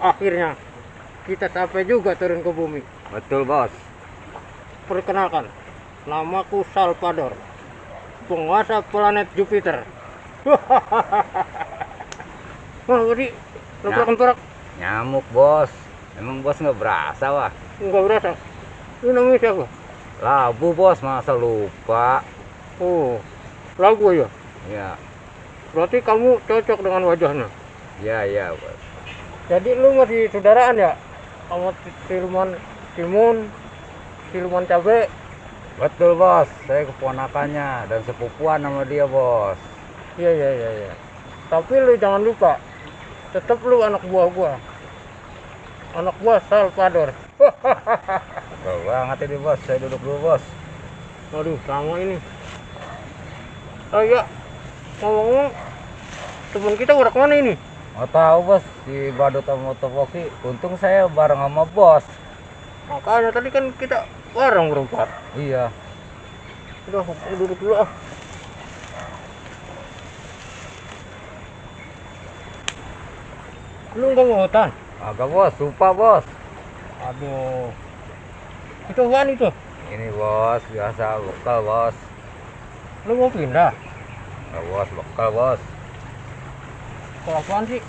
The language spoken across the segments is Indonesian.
Akhirnya kita sampai juga turun ke bumi. Betul, Bos. Perkenalkan, namaku Salvador, penguasa planet Jupiter. Wah, tadi leprak-leprak. Nyamuk, Bos. Emang Bos nggak berasa, wah? Enggak berasa. Ini namanya siapa? Labu, Bos. Masa lupa? Oh, lagu ya. Ya, Berarti kamu cocok dengan wajahnya. ya, Bos. Jadi lu masih saudaraan ya? Sama Siluman Timun, Siluman Cabe. Betul, Bos. Saya keponakannya dan sepupuan sama dia, Bos. Iya. Tapi lu jangan lupa, tetap lu anak buah gua. Anak buah Salvador. Betul banget ini, Bos. Saya duduk dulu, Bos. Waduh, sama ini. Oh iya, ngomong-ngomong, teman kita udah kemana ini? Mau tahu, Bos, di Badut sama Topoki. Untung saya bareng sama Bos. Makanya tadi kan kita bareng berempat. Iya. Udah, aku duduk dulu ah. Lu nggak mau hutan? Agak, Bos. Lupa, Bos. Aduh, itu apaan itu? Ini, Bos. Biasa lokal, Bos. Lu mau pindah? Enggak, Bos. Lokal, Bos. Kalau apaan sih?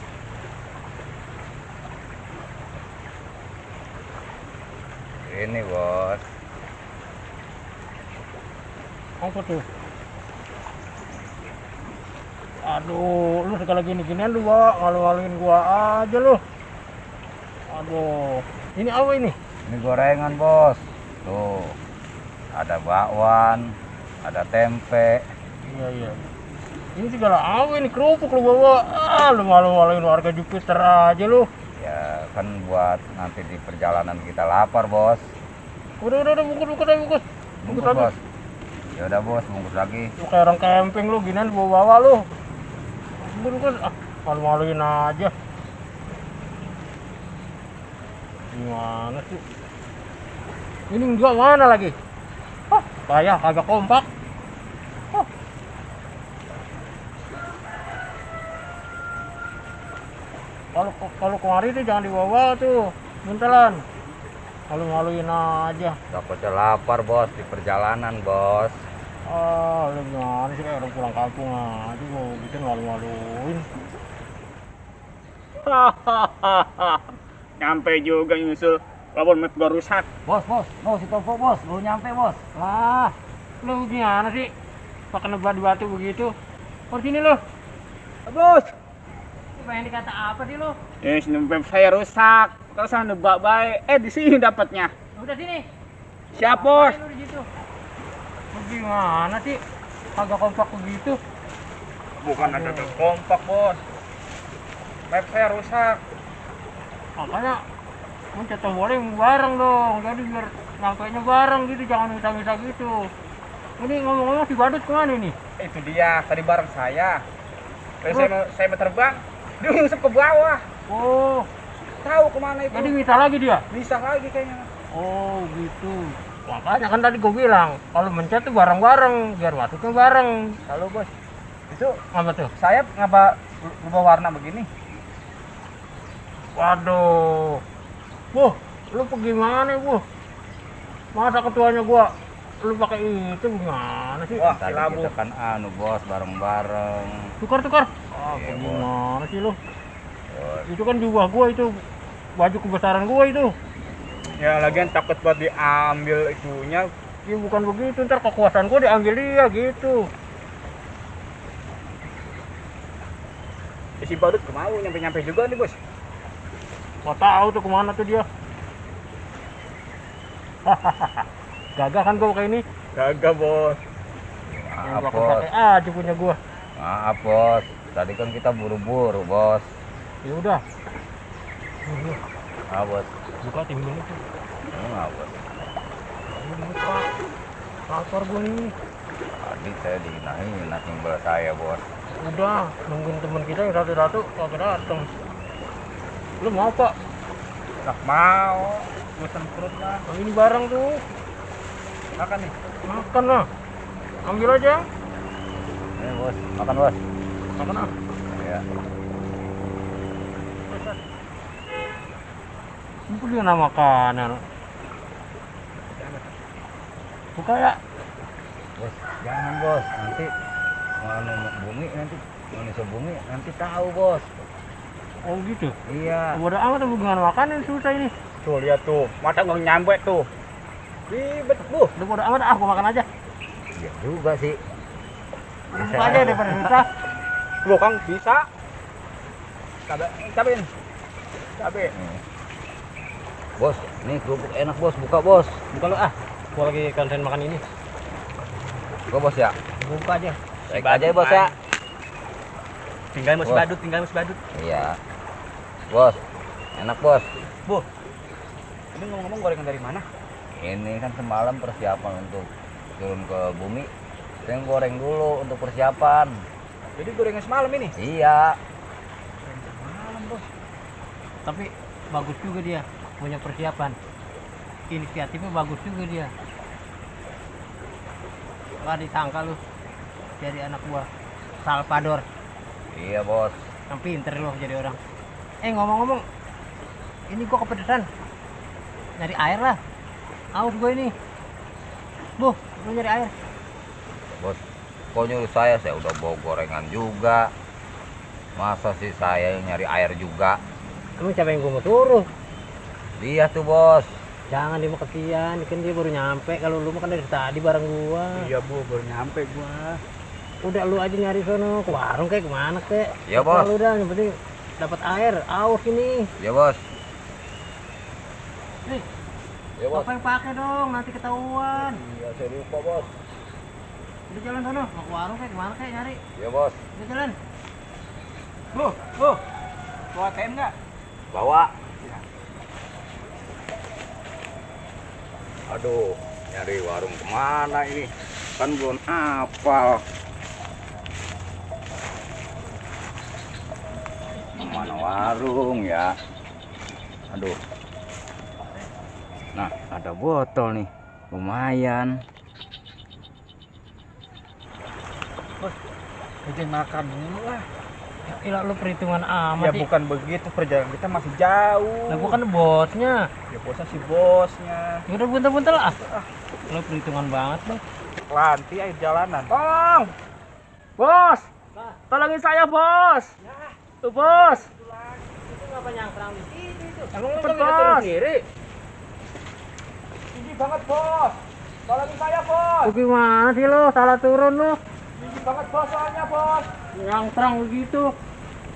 Ini, Bos. Apa tuh? Aduh, lu segala gini-ginian lu bawa, ngalu-ngaluin gua aja lu. Aduh, ini apa ini? Ini gorengan, Bos. Tuh. Ada bakwan, ada tempe. Iya. Ini segala apa ini? Kerupuk lu bawa. Ah, lu malu-maluin warga Jupiter aja lu. Ya, kan buat nanti di perjalanan kita lapar, Bos. Udah, bungkus aja, bungkus. Bungkus, lagi. Bos. Ya udah, Bos, bungkus lagi. Lu kayak orang camping lu, ginian bawa lu. Bungkus, ah, malu-maluin aja. Gimana sih? Ini enggak mana lagi? Hah, kayak kagak kompak. Hah. Kalau kemari tuh jangan dibawa tuh, buntelan. Malu-maluin aja. Takutnya lapar, Bos, di perjalanan, Bos. Ah, lu gimana sih kayak orang pulang kampung aja gua gitu malu-maluin. Nyampe juga nyusul walaupun map gua rusak. Bos, si Topo, Bos. Belum nyampe, Bos. Lah, lu gimana sih? Pakai nebak di batu begitu. Oh, sini lu. Bos, Pengen dikata apa sih lu? map saya rusak. Kalau saya nebak baik, di sini dapatnya. Udah sini. Siap, Bos. Ngapain lu di situ? Lu gimana sih? Agak kompak begitu. Bukan ada kompak, Bos. Map saya rusak. Makanya mencetak boleh bareng dong. Jadi biar nyampainya bareng gitu, jangan misah-misah gitu. Ini ngomong-ngomong si badut kemana nih? Itu dia, tadi bareng saya. Saya mau terbang, dia nyusup ke bawah. Oh, Tahu kemana itu? jadi misah lagi dia? Bisa lagi kayaknya. Oh gitu. Makanya kan tadi gue bilang kalau mencet tuh bareng-bareng biar waktunya bareng. Halo, Bos. Itu Apa tuh? sayap ngapa berubah warna begini? Waduh. Wuh, lu pergi mana, Wuh? Masa ketuanya gua lu pakai itu gimana sih? Wah, Tadi labu. kita kan Bos, bareng-bareng. Tukar. Ah, Iya, gimana sih lu? Bos. Itu kan jubah gua itu. Baju kebesaran gua itu. Ya lagian takut buat diambil itunya. Ya bukan begitu, ntar kekuasaan gua diambil dia gitu. Si badut kemau nyampe juga nih, Bos. Gak tahu tuh kemana tuh dia. Gagah kan gua pakai ini. Gagah, Bos. Yang Maaf, Bos. pakai aja punya gua. Maaf, Bos. Tadi kan kita buru-buru, Bos. Ya udah. Bos. Buka timbul itu. Enggak, Bos. Buka. Lapar gua nih. Tadi saya dihina-hina timbal saya, Bos. Udah, nungguin temen kita yang satu-satu kagak dateng. Lu mau apa? Nggak mau. Bosan perut lah. Nah, ini barang tuh. Makan nih. Makan lah. Ambil aja. Ini, Bos. Makan, Bos. Makan ah. Ya. Ini punya nama makanan. Buka ya. Bos, jangan bos, nanti bumi nanti manusia bumi nanti tahu bos. Oh gitu. Iya. Bodoh amat hubungan makanan susah ini. Tuh lihat tuh, mata nggak nyampe tuh. Ribet bu. Udah bodoh amat, aku makan aja. Iya juga sih. Buka aja daripada susah. Loh Kang, bisa. Cabe ini. Cabe. Bos, nih kerupuk enak bos, buka bos. Buka lu ah. Gua lagi konten makan ini. Buka bos ya. Buka aja. Baik aja ya bos ya. Tinggal mas Bos. badut, tinggal mas badut. Iya. Bos, enak bos. Bu. Ini ngomong-ngomong gorengan dari mana? Ini kan semalam persiapan untuk turun ke bumi. Saya goreng dulu untuk persiapan. Jadi gorengan semalam ini. Iya. Semalam bos. Tapi bagus juga dia punya persiapan. Inisiatifnya bagus juga dia. Nggak disangka lu jadi anak buah Salvador. Iya bos. Yang pinter lu jadi orang. Ngomong-ngomong, ini gua kepedesan. Nyari air lah. Aus gua ini. Bu, lu nyari air. Bos, kok nyuruh saya udah bawa gorengan juga. Masa sih saya yang nyari air juga? Emang siapa yang gua mau suruh? Dia tuh bos. Jangan dia mau kesian, kan dia baru nyampe. Kalau lu makan dari tadi bareng gua. Iya bu, baru nyampe gua. Udah lu aja nyari sono ke warung kayak kemana kek. Iya, Bos. Lu udah yang penting dapat air, aus ini. Ya bos. Nih, Ya bos. apa yang pakai dong, nanti ketahuan. Iya saya lupa bos. Udah jalan sono, mau ke warung kayak kemana kayak nyari. Ya bos. Udah jalan. Bu. Bawa ATM nggak? Bawa. Aduh, nyari warung kemana ini? Kan belum hafal. Mana warung ya? Aduh. Nah, ada botol nih. Lumayan. Jangan makan dulu lah. Ya ilah lu perhitungan amat Ya sih. bukan begitu, perjalanan kita masih jauh. Nah, gua kan bosnya. Ya bosnya si bosnya. Ya udah buntel-buntel lah. Lu perhitungan banget lu. Lanti air jalanan. Tolong. Bos. Tolongin saya, Bos. Tuh, Bos. Itu ngapa nyangkrang di situ itu? Emang lu Cepet, nggak Bos. turun sendiri? Tinggi banget, Bos. Tolongin saya, Bos. Lu gimana sih lu? Salah turun lu. Tinggi banget, Bos, soalnya, Bos. Nyangkrang begitu.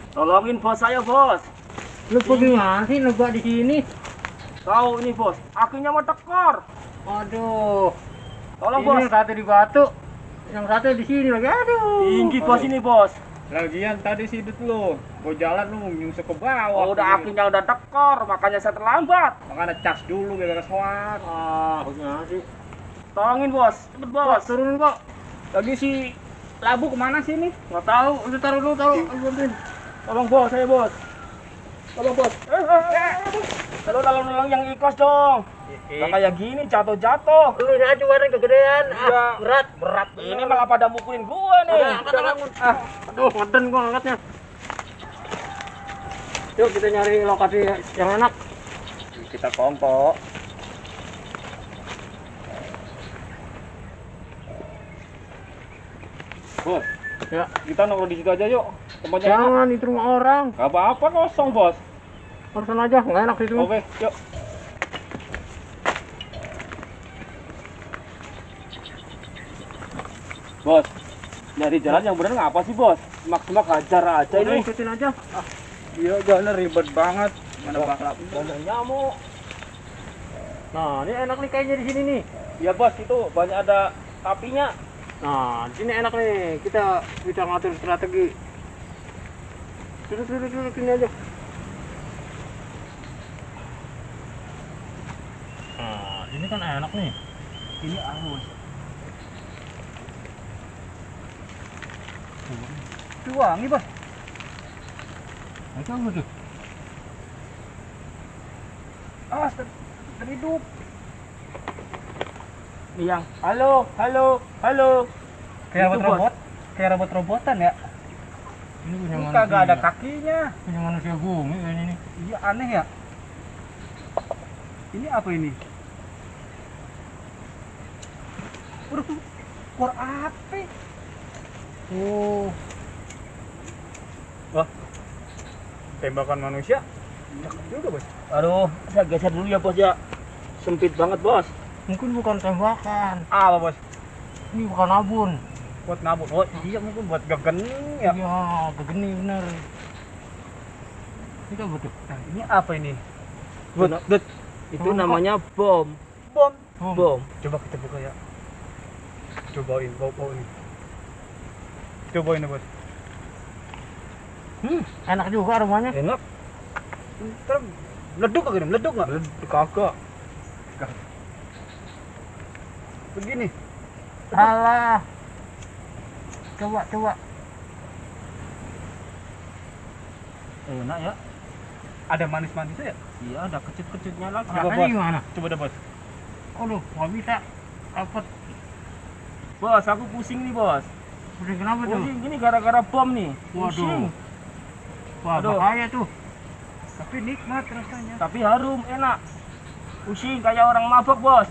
Tolongin bos saya, Bos. Lu gimana sih nebak di sini? Tahu ini, Bos. Akinya mau tekor. Aduh. Tolong, Ini Bos. yang satu di batu, yang satu di sini lagi. Aduh. Tinggi, Bos, ini, Bos. Lagian tadi sidut lu, gua jalan lu nyungsep ke bawah. Oh, udah akinya udah tekor, makanya saya terlambat. Makanya cas dulu biar soal. Ah, gimana sih? Tolongin, Bos. Cepet, Bos. Turunin Pak. Lagi si Labu kemana sih ini? Nggak tahu. Udah taruh dulu, taruh. Ayo, bantuin. Tolong, Bos, saya, Bos. Tolong, Bos. Tolong yang ikhlas dong. Nggak kayak gini, jatuh-jatuh. Lu ini aja bareng kegedean. Iya. Berat. Berat. Ini malah pada mukulin gua nih. Udah, angkat. Aduh, ngeden gua angkatnya. Yuk kita nyari lokasi yang enak. Kita kongko. Bos, Ya. kita nongkrong di situ aja yuk. Tempatnya enak. Jangan itu rumah orang. Gak apa-apa kosong, Bos. Urusan aja, nggak enak situ. Oke, yuk. Bos, nyari jalan yang bener ngapa sih, Bos? Semak-semak hajar aja Udah, ini. ikutin aja. Iya, jalan ribet banget. Mana bakal Banyak nyamuk. Nah, ini enak nih kayaknya di sini nih. Iya, Bos, itu banyak ada sapinya. Nah, di sini enak nih. Kita bisa ngatur strategi. Duduk sini aja. Nah, ini kan enak nih. ini halus. Itu wangi, Bos. Itu apa tuh? Ah, terhidup. Yang halo. Kayak Itu, robot. Kayak robot-robotan ya. Ini punya Ini manusia. kagak ada kakinya. Punya manusia bumi kayaknya nih. Iya, aneh ya. Ini apa ini? Udah tuh, keluar api. Oh. Wah, tembakan manusia. Cakep juga, Bos. Aduh, saya geser dulu ya bos ya. Sempit banget bos. Mungkin bukan tembakan, Apa, Bos? ini bukan abun. Buat nabung. Oh, iya mungkin buat gegening ya. Iya, begini bener. Itu betul. Nah, ini apa ini? Itu namanya bom. Bom. Bom. Coba kita buka ya. Cobain, bau ini. Cobain ya, Bos. Enak juga aromanya. Enak. Ntar meleduk kagak nih? Meleduk nggak? Kagak. Begini. Alah. Coba. Enak ya. Ada manis-manisnya ya? Iya, ada kecut-kecutnya lagi. Coba, Rasanya Bos. gimana? Coba deh, Bos. Aduh, nggak bisa. Dapat. Bos, aku pusing nih bos. Udah kenapa tuh? Pusing ini gara-gara bom nih. Pusing. Waduh. Wah, Aduh. bahaya tuh. Tapi nikmat rasanya. Tapi harum, enak. Pusing kayak orang mabok bos.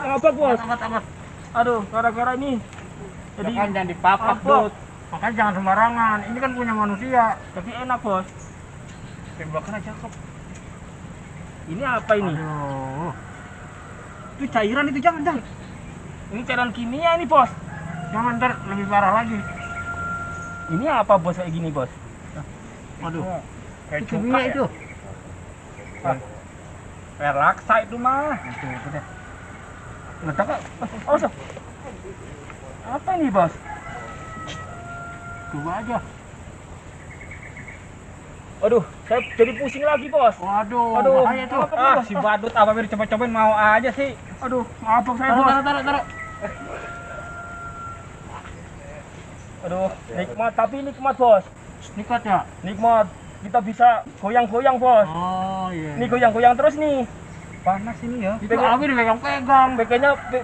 Mabok bos. Angkat. Aduh, gara-gara ini. Jadi Jangan dipapak, mabok. Makanya jangan sembarangan. Ini kan punya manusia. Tapi enak bos. Tembakannya cakep. Ini apa ini? Aduh. Itu cairan itu jangan. Ini cairan kimia ini bos. Jangan ntar lebih parah lagi. Ini apa bos kayak gini bos? Waduh. Kayak Itu cuka kimia ya? itu. Kayak laksa itu mah. Itu deh. Ledak kak? Oh, so. Apa ini bos? Coba aja. Aduh, saya jadi pusing lagi bos. Waduh, Aduh, bahaya tuh. Ah, si badut apa biar coba-cobain mau aja sih. Aduh, mabok saya bos. Taruh. Aduh, nikmat tapi nikmat bos. Nikmat ya? Nikmat. Kita bisa goyang-goyang bos. Oh iya. Ini goyang-goyang terus nih. Panas ini ya. itu api dipegang-pegang.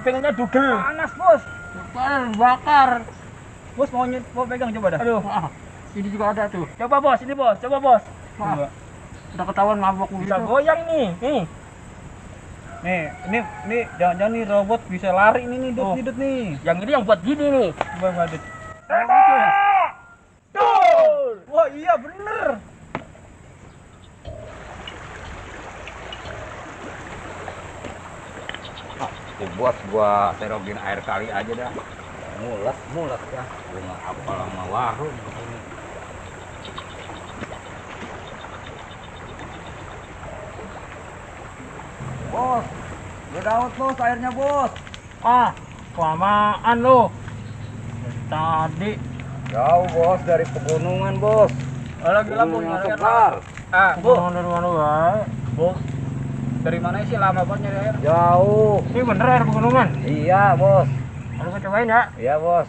Pengennya dugel. Panas, Bos. Panas bakar. Bos mau pegang coba dah. Aduh, Wah, ini juga ada tuh. coba bos, ini bos, coba bos. Wah, Coba. udah ketahuan mabok Bisa begitu. goyang nih, nih. Nih, ini jangan-jangan nih robot bisa lari nih Oh. hidut nih. Yang ini yang buat gini nih. Coba badut. Tur. Wah, iya bener. Tuh bos, gua terogin air kali aja dah. Mules ya. Gua nggak apa lama warung begini. Bos, udah daud bos airnya bos. Ah, kelamaan lo. Tadi Jauh bos dari pegunungan bos. Lagi Pegunungan Sekar. Ah, Bu, ngomong dari mana wae? Bu. Dari mana sih lama banget nyari air? Jauh. Ini bener air pegunungan. Iya bos. Lalu kita cobain ya. Iya bos.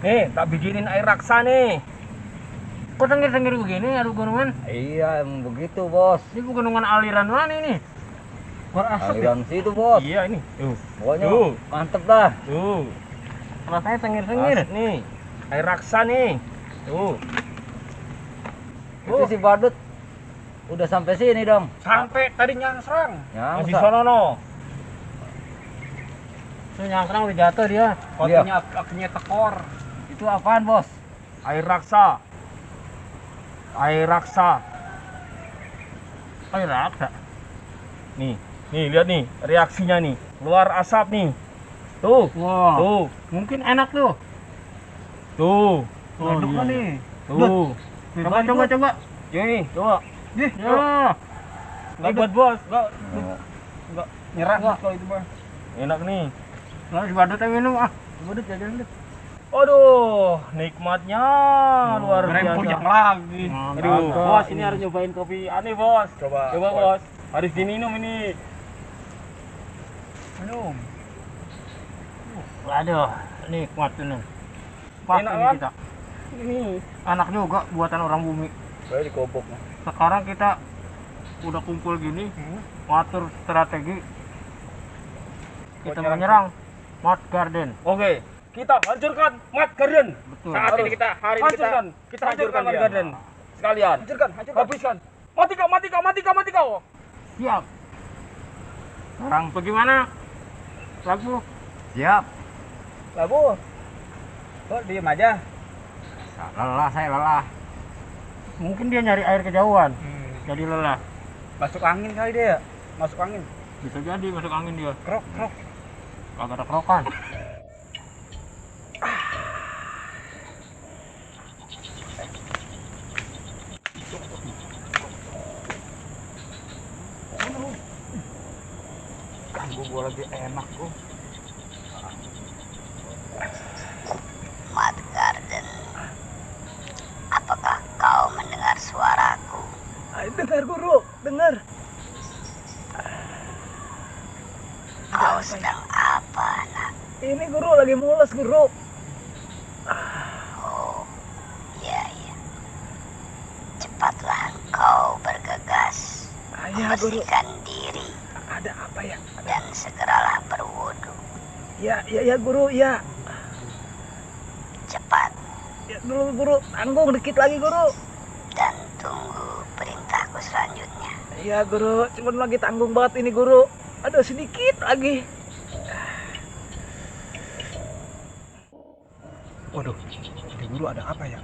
Nih, tak bikinin air raksa nih. Kok tengir-tengir begini air pegunungan? Iya emang begitu bos. Ini pegunungan aliran mana ini? Keluar asap ya? Aliran situ bos. Iya ini. Tuh, Pokoknya Tuh. mantep dah. tuh. Rasanya tengir-tengir. Nih, air raksa nih. Tuh. Itu si badut udah sampai sini dong. Sampai tadi nyangsrang. Di Nyangsa. sono no. Tuh nyangkrang udah jatuh dia. Fotonya akhirnya tekor. Itu apaan bos? Air raksa. Air raksa. Air raksa. Nih, lihat nih reaksinya nih. Keluar asap nih. Tuh, Wah, tuh, mungkin enak tuh. tuh, Aduk iya. nih. tuh. Coba. Nih, coba. Ya. Nggak buat bos. Enggak nyerah Enggak. kalau itu mah. Enak nih. Lalu si badutnya minum ah. Badut jajan deh. Aduh, nikmatnya luar Keren biasa. punya lagi. Aduh, Mantap. bos ini harus nyobain kopi aneh bos. Coba. Coba bos, harus diminum ini. Minum. Waduh, nikmat ini. Pas Enak ini kan? kita. Ini. Anak juga buatan orang bumi. Kayak dikobok. Sekarang kita udah kumpul gini, ngatur strategi. Kita Buat menyerang Mud Garden. Oke, kita hancurkan Mud Garden. Betul. Saat ini kita hari ini Hancurkan, kita hancurkan Mud dia. Garden. Sekalian. Hancurkan. Habiskan. Mati kau. Siap. Sekarang Bagaimana? Lagu? siap. Lah Bu, kok diem aja? Lelah, saya lelah. Mungkin dia nyari air kejauhan. Jadi lelah. Masuk angin kali dia ya? Masuk angin. Bisa jadi masuk angin dia. Krok, krok. Kagak ada kerokan. Ganggu gua lagi enak gua. Mad Garden, apakah kau mendengar suaraku? Ayo dengar Guru, dengar. Kau sedang apa, nak? Ini Guru lagi mules Guru. Oh, iya, iya. Cepatlah kau bergegas, Iya Guru. bersihkan diri, Ada apa ya? dan segeralah berwudu. Ya Guru, ya. Cepat, Ya dulu Guru, tanggung dikit lagi Guru. dan tunggu perintahku selanjutnya. Iya Guru, cuman lagi tanggung banget ini Guru. Ada sedikit lagi. Waduh, ini Guru ada apa ya?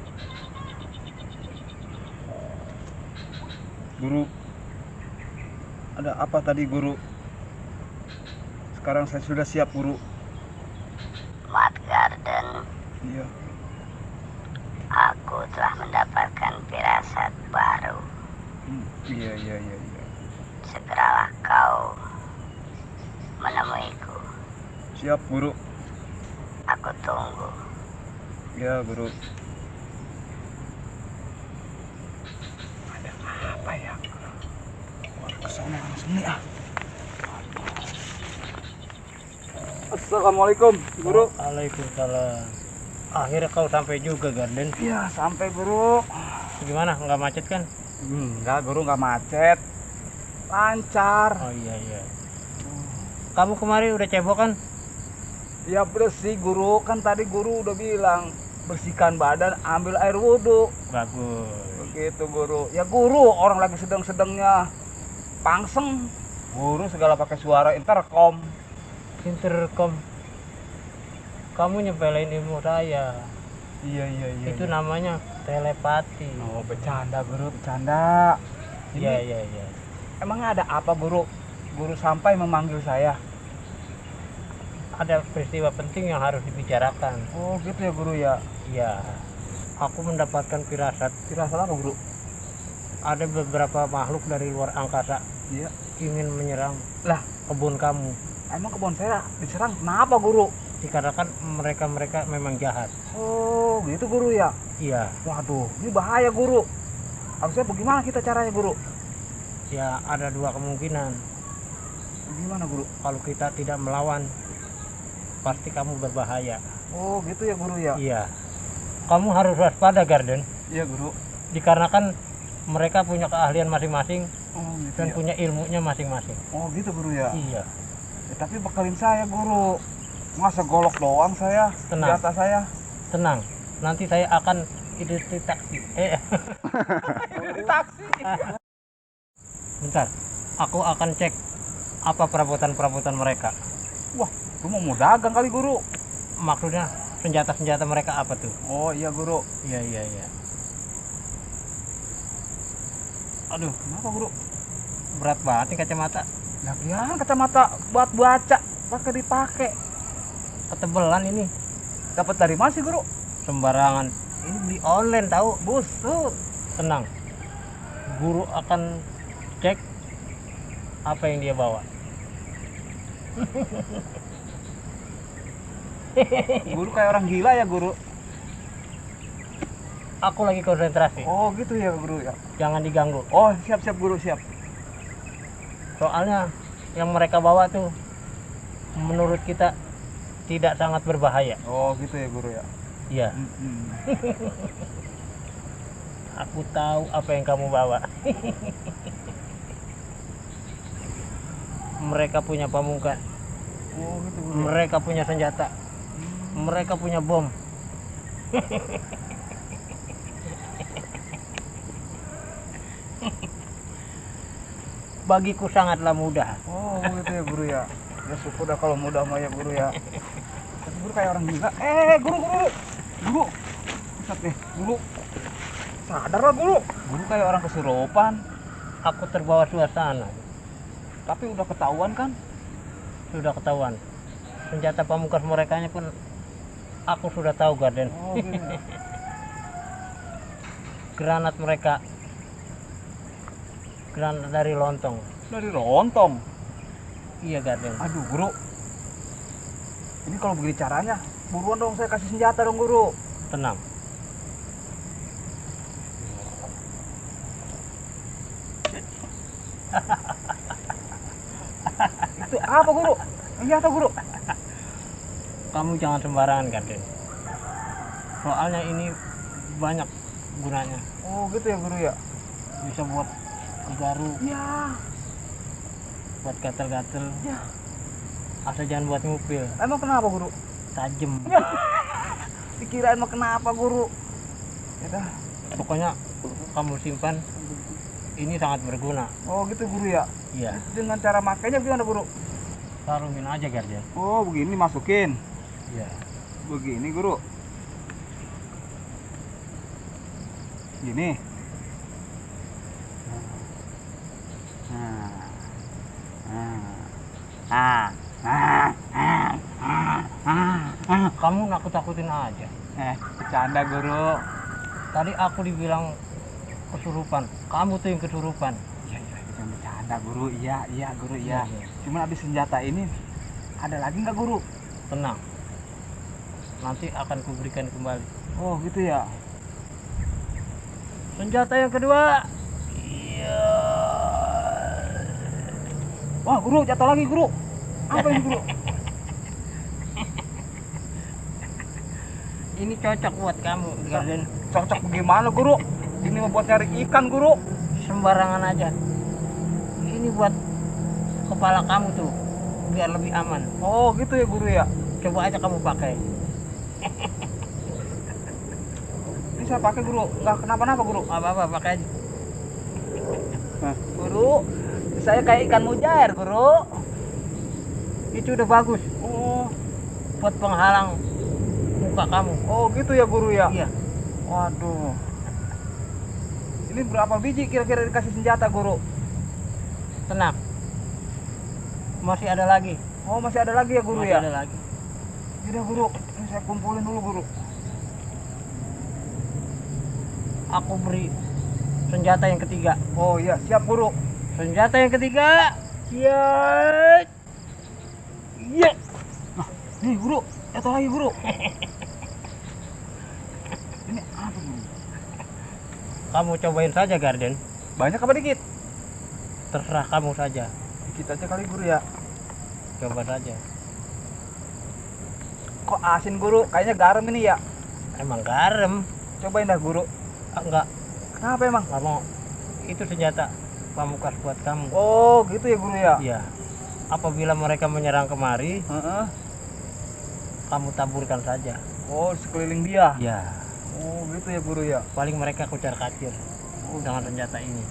Guru, ada apa tadi Guru? Sekarang saya sudah siap Guru. Mad Garden, Iya. aku telah mendapatkan firasat baru. Iya. Segeralah kau menemuiku. Siap Guru. Aku tunggu. Ya Guru. Ada apa ya? Wah, kesana langsung nih ah. Assalamualaikum Guru. Waalaikumsalam. Akhirnya kau sampai juga, Garden. Iya sampai Guru. Gimana? Nggak macet kan? Enggak Guru, nggak macet. Lancar. Oh iya. Kamu kemarin udah cebok kan? Ya bersih Guru, kan tadi Guru udah bilang bersihkan badan, ambil air wudhu. Bagus. Begitu Guru. Ya Guru, orang lagi sedang-sedangnya pangseng. Guru segala pakai suara intercom. Intercom. Kamu nyepelin ilmu saya. Iya. Itu namanya telepati. Oh bercanda Guru, bercanda. Iya. Emangnya ada apa Guru? Guru sampai memanggil saya. Ada peristiwa penting yang harus dibicarakan. Oh gitu ya Guru ya. Iya. Aku mendapatkan firasat. Firasat apa Guru? Ada beberapa makhluk dari luar angkasa Iya. ingin menyerang Lah, kebun kamu. emang kebun saya diserang kenapa Guru? Dikarenakan mereka memang jahat. Oh gitu Guru ya. Iya. Waduh, ini bahaya Guru. Harusnya bagaimana kita caranya Guru? Ya ada dua kemungkinan. Gimana Guru? Kalau kita tidak melawan, pasti kamu berbahaya. Oh gitu ya Guru ya. Iya. Kamu harus waspada, Garden. Iya Guru. Dikarenakan mereka punya keahlian masing-masing Oh gitu dan ya. punya ilmunya masing-masing. Oh gitu Guru ya. Iya. Ya, tapi bekalin saya Guru. Masa golok doang saya? Tenang. Senjata saya. Tenang. Nanti saya akan identifikasi. Taksi. Bentar. Aku akan cek apa perabotan-perabotan mereka. Wah, lu mau dagang kali Guru. Maksudnya senjata-senjata mereka apa tuh? Oh iya Guru. Iya. Aduh, kenapa Guru? Berat banget nih kacamata. Nah, kelihatan kacamata buat baca pakai dipakai. Ketebelan ini. Dapat dari mana sih Guru? Sembarangan. Ini beli online tahu. Busut. Tenang. Guru akan cek apa yang dia bawa. Guru kayak orang gila ya Guru. Aku lagi konsentrasi. Oh gitu ya Guru ya. Jangan diganggu. Oh siap Guru siap. Soalnya yang mereka bawa tuh menurut kita tidak sangat berbahaya. Oh gitu ya Guru ya. Iya. Aku tahu apa yang kamu bawa. Mereka punya pamungkas. Oh gitu Guru. Mereka punya senjata. Mereka punya bom. bagiku sangatlah mudah. Oh gitu ya guru ya. Ya syukur dah kalau mudah mah ya guru ya. Tapi guru kayak orang gila. Guru. Pusat deh, guru. Sadarlah guru. Guru kayak orang kesurupan. Aku terbawa suasana. Tapi udah ketahuan kan? Sudah ketahuan. Senjata pamungkas mereka pun aku sudah tahu, Garden. Oh gitu. Granat mereka, granat dari lontong. Dari lontong. Iya, Garden. Aduh guru. Ini kalau begini caranya, buruan dong saya kasih senjata dong guru. Tenang. Itu apa guru? Senjata guru. Kamu jangan sembarangan, Garden. Soalnya ini banyak gunanya. Oh gitu ya guru ya. Bisa buat garuk, Ya. buat gatel-gatel. Ya. Asal jangan buat ngupil, Emang kenapa guru? tajem. Dikirain mah kenapa guru? Ya dah. Pokoknya kamu simpan. Ini sangat berguna. Oh gitu guru ya. Iya. Dengan cara makainya gimana guru? Sarungin aja, Garden. Oh begini masukin. Iya. Begini guru. Gini. Kamu nakut-nakutin aja. Bercanda guru. Tadi aku dibilang kesurupan. Kamu tuh yang kesurupan. Iya jangan bercanda guru. Iya guru Iya, iya. iya. Cuman habis senjata ini ada lagi nggak guru? Tenang. Nanti akan kuberikan kembali. Oh gitu ya. Senjata yang kedua. Iya. Wah guru jatuh lagi guru. Apa ini guru? Ini cocok buat kamu, Garden. Cocok bagaimana guru? Ini mau buat nyari ikan guru. Sembarangan aja. Ini buat kepala kamu tuh, biar lebih aman. Oh gitu ya guru ya. Coba aja kamu pakai. Ini saya pakai guru. Nggak kenapa-napa guru. Apa-apa, pakai aja. Guru, saya kayak ikan mujair guru. Itu udah bagus Oh, buat penghalang muka kamu. oh gitu ya guru ya. Iya. Waduh. Ini berapa biji kira-kira dikasih senjata guru? Tenang. Masih ada lagi. Oh masih ada lagi ya guru Masih ya. ada lagi. Yaudah guru, ini saya kumpulin dulu guru. Aku beri senjata yang ketiga. Oh iya siap guru. Senjata yang ketiga. Iya. Iya. Nih guru, jatuh lagi guru. Ini apa guru? Kamu cobain saja, Garden. Banyak apa dikit? Terserah kamu saja. Dikit aja kali guru ya. Coba saja. Kok asin guru? Kayaknya garam ini ya. Emang garam? Cobain dah guru. Enggak, Kenapa emang? nggak mau. Itu senjata pamungkas buat kamu. Oh gitu ya guru ya. Iya. Apabila mereka menyerang kemari, Heeh. kamu taburkan saja. Oh sekeliling dia. Ya, Oh gitu ya guru ya. paling mereka kucar-kacir dengan senjata ini.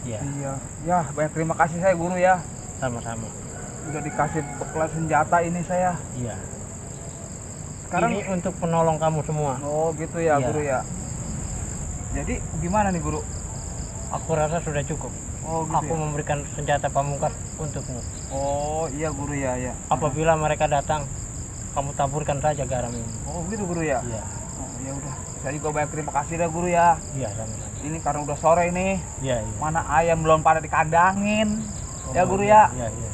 Ya, Iya. Ya banyak terima kasih saya guru ya. sama-sama. Udah dikasih bekal senjata ini saya. Iya. Sekarang Ini untuk penolong kamu semua. oh gitu ya Iya. guru ya. Jadi gimana nih guru? Aku rasa sudah cukup. Oh gitu Aku ya. memberikan senjata pamungkas untukmu. Oh iya guru ya ya. Apabila mereka datang, kamu taburkan saja garam ini. Oh gitu guru ya. Iya, Oh ya udah. Saya juga banyak terima kasih dah guru ya. iya sama-sama. Ini karena udah sore nih. Iya, iya. Mana ayam belum pada dikandangin. Ya guru iya, ya. Iya, iya.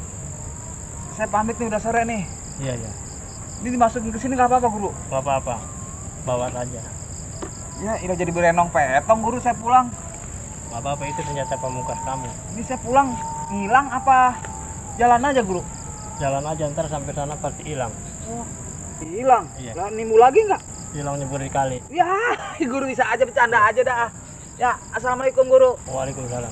Saya pamit nih udah sore nih. Iya, iya. Ini dimasukin ke sini nggak apa-apa guru? Gak apa-apa. Bawa saja. Ya udah jadi berenong petong guru saya pulang. Gak apa-apa, itu senjata pamungkas kamu. Ini saya pulang hilang apa jalan aja guru? Jalan aja, ntar sampai sana pasti hilang. Oh hilang. Iya. Lah nimbul lagi nggak? Hilang nyebur kali. Ya guru bisa aja bercanda aja dah. Ya assalamualaikum guru. Waalaikumsalam.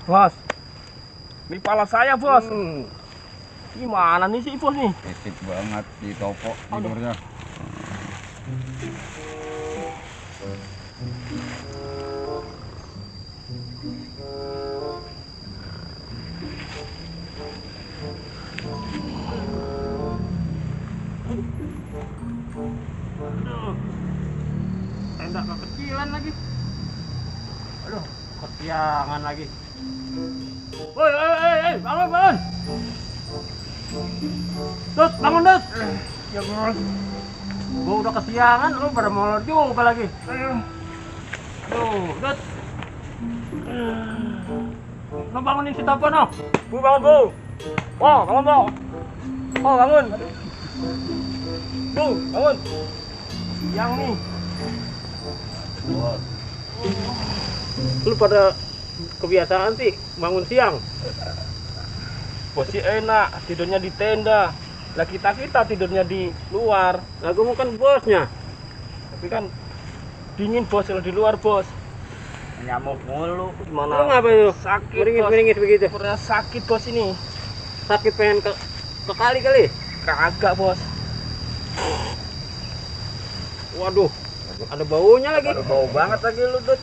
Bos. Ini pala saya, Bos. Gimana nih sih, Bos nih? Isip banget di topo tidurnya. Aduh. Tenda kekecilan lagi. Aduh, kesiangan lagi. Woi, bangun, bangun. Dut, bangun, Dut. Ya bos. Gua udah kesiangan, lu pada molor juga lagi. Aduh, Dut. Lu bangunin si Topo, no. Bu, bangun, Bu. Oh, bangun, Bu. Oh, bangun. Bu, bangun. Siang nih. Bos, Lu pada kebiasaan sih bangun siang. Bos sih enak, tidurnya di tenda. Lah kita tidurnya di luar. Lah gua mau kan bosnya. Tapi kan dingin, Bos, kalau di luar, Bos. Nyamuk mulu. Lu Gimana? ngapain lu? Sakit, Meringis-meringis begitu. Pernah sakit, Bos, ini. Sakit pengen ke kali kali. Kagak, Bos. Waduh, ada baunya lagi. Aduh, bau banget lagi lu, Dut.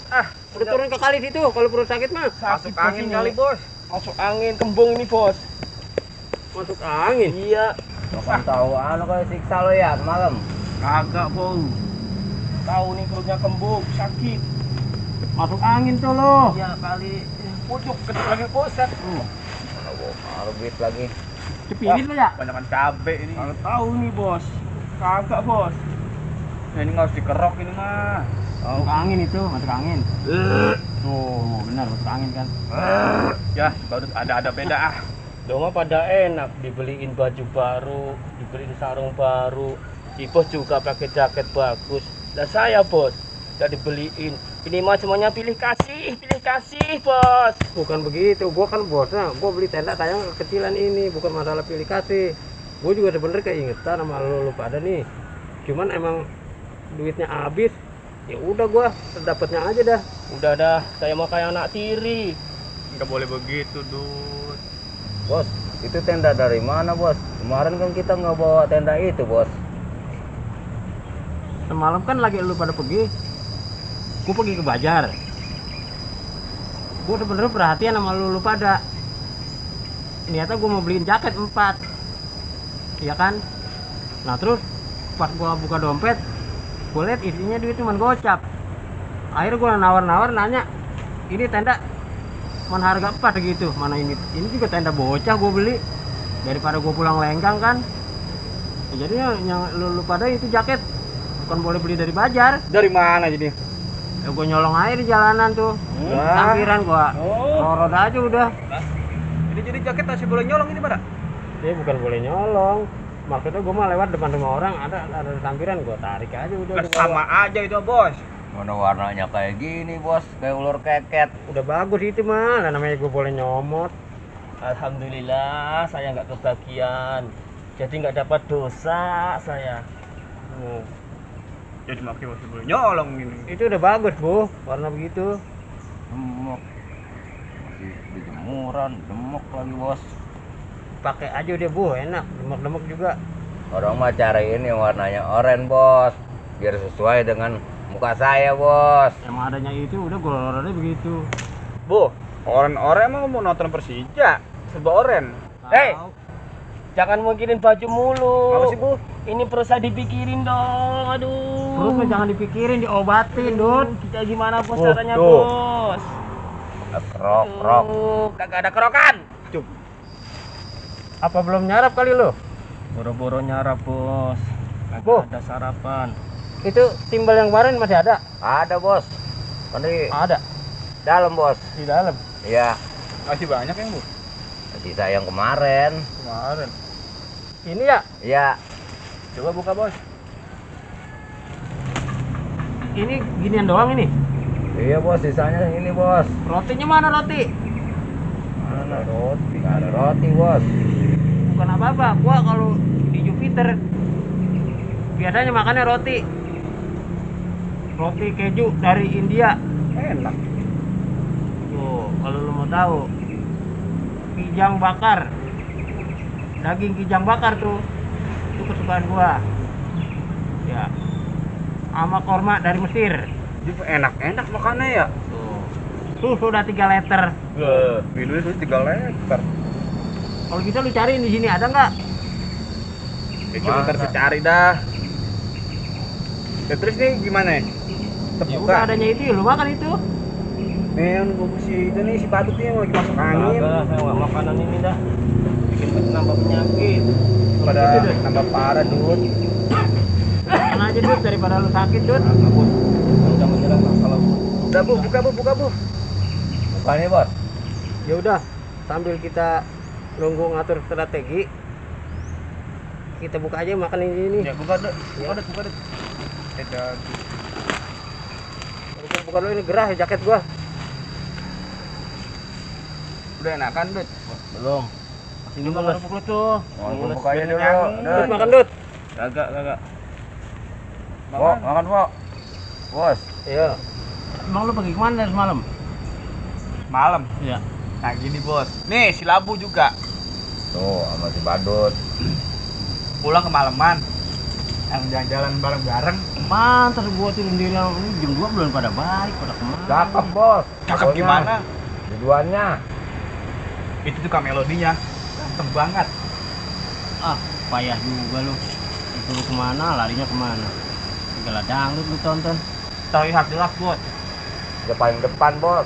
Udah turun ke kali situ kalau perut sakit mah. Masuk Bos, angin ini. kali, Bos. Masuk angin, kembung ini, Bos. Masuk angin. Iya. lo kan tahu anu kayak siksa lo ya semalam. Kagak, Bos. Tahu nih perutnya kembung, sakit. Masuk angin tuh lo. Iya kali. Pucuk ketuk lagi, Bos. Arbit lagi. Cepilin lo ya. Banyakan cabe ini. Kalau tahu nih, Bos. Kagak, Bos. Nah, ini nggak harus dikerok ini mah. Masuk angin itu, masuk angin. Tuh, benar masuk angin kan. Ya, baru ada beda ah. Doma pada enak, dibeliin baju baru, dibeliin sarung baru. Si Bos juga pakai jaket bagus. Dan saya, Bos, gak dibeliin. Ini mah semuanya pilih kasih, Bos. Bukan begitu, gua kan bosnya. Gua beli tenda sayang kekecilan ini, bukan masalah pilih kasih. Gua juga sebenarnya keingetan sama lu pada nih. Cuman emang duitnya habis. Ya udah gua dapatnya aja dah. Udah dah, saya mau kayak anak tiri. Nggak boleh begitu, Dut. Bos, itu tenda dari mana, Bos? Kemarin kan kita nggak bawa tenda itu, Bos. Semalam kan lagi lu pada pergi. Gua pergi ke Bajar. Gua sebenarnya perhatian sama lu pada. Ternyata gua mau beliin jaket 4. Iya kan? Nah, terus pas gua buka dompet, gua lihat isinya duit cuma gocap. Akhirnya gua nawar-nawar nanya, ini tenda mana harga 4 gitu, mana ini juga tenda bocah gua beli daripada gua pulang lenggang kan. Ya, jadinya yang lu pada itu jaket bukan boleh beli dari Bajar. Dari mana jadi? Ya gua nyolong air di jalanan tuh. Sampiran gua norot aja udah. Ini jadi jaket masih boleh nyolong ini pada? Dia bukan boleh nyolong. Maksudnya gua mah lewat depan rumah orang ada sampiran gua tarik aja udah. Sama aja itu, Bos. Mana warnanya kayak gini, Bos? Kayak ulur keket. Udah bagus itu mah, lah namanya gua boleh nyomot. Alhamdulillah, saya nggak kebagian. Jadi nggak dapat dosa saya. Jadi makin masih boleh nyolong ini. Itu udah bagus, Bu. Warna begitu. Demok. Masih di jemuran, demok lagi, Bos. Pakai aja udah, Bu. Enak, demek-demek juga. Orang mah cari ini warnanya oranye, Bos. Biar sesuai dengan muka saya, Bos. Emang adanya itu udah golongannya begitu. Bu, oren-oren emang mau nonton Persija. Serba oren. Hei, Tahu. Jangan mikirin baju mulu. apa sih, Bu? Ini perut saya dipikirin dong. Aduh. Perut mah jangan dipikirin, diobatin, Dut. Kita gimana, Bos, Oh, caranya, tuh. Bos? Krok. Kagak ada kerokan. Cuk. Apa belum nyarap kali lo? Boro-boro nyarap, Bos. Bu. Ada sarapan. Itu timbal yang kemarin masih ada? Ada, Bos. Kan di Ada. dalam, Bos. Di dalam. Iya, Masih banyak yang, Bu? sisa yang kemarin. Kemarin. Ini ya, Iya. Coba buka, Bos. ini ginian doang ini. Iya, Bos, sisanya ini, Bos. Rotinya mana roti? Mana roti? Nggak ada roti, Bos. Bukan apa-apa, gua kalau di Jupiter biasanya makannya roti. Roti keju dari India. Enak. Tuh. kalau lu mau tahu, kijang bakar, daging kijang bakar tuh, itu kesukaan gua. Ya, sama korma dari Mesir. Itu enak-enak makannya ya. Susu udah 3 liter. Minumnya tuh 3 liter. Kalau gitu lu cariin di sini ada nggak? Ya coba ntar saya cari dah. Ya, terus nih gimana ya? Ya Terbuka. udah adanya itu, ya lu makan itu. Nih yang gua si itu nih si badut nih lagi masuk angin. Kagak, saya nggak makanan ini dah. Bikin nambah penyakit. Pada Gitu, Dut. tambah parah Dut. Makan aja Dut daripada lu sakit Dut. Nah, bos. Udah menjelang kalau Udah Bu, buka Bu. Bukannya bos. Ya udah, sambil kita nunggu ngatur strategi, kita buka aja makan ini. Ya buka Dut. Ya. Buka Dut. Buka dulu ini gerah ya jaket gua. Udah enakan Dut. belum. Ini Coba mules. kerupuk lu tuh. Mau buka aja dulu. Dut Dut. makan Dut. Kagak. Pok, makan pok. Bos. Iya. Emang lu pergi kemana dari semalam? Malam. Iya. Nah gini bos. Nih si Labu juga. Tuh, sama si badut. Pulang kemalaman. Yang jalan-jalan bareng-bareng. Pantas gua tidur sendirian ini jam 2 belum pada balik, pada kemana? Cakep bos. Cakep Pokoknya. gimana? Tujuannya. Itu tukang melodinya. Ganteng banget. Ah, payah juga lu. Itu lu kemana, larinya kemana? Segala dangdut lu tonton. Terlihat jelas bos. Udah paling depan bos.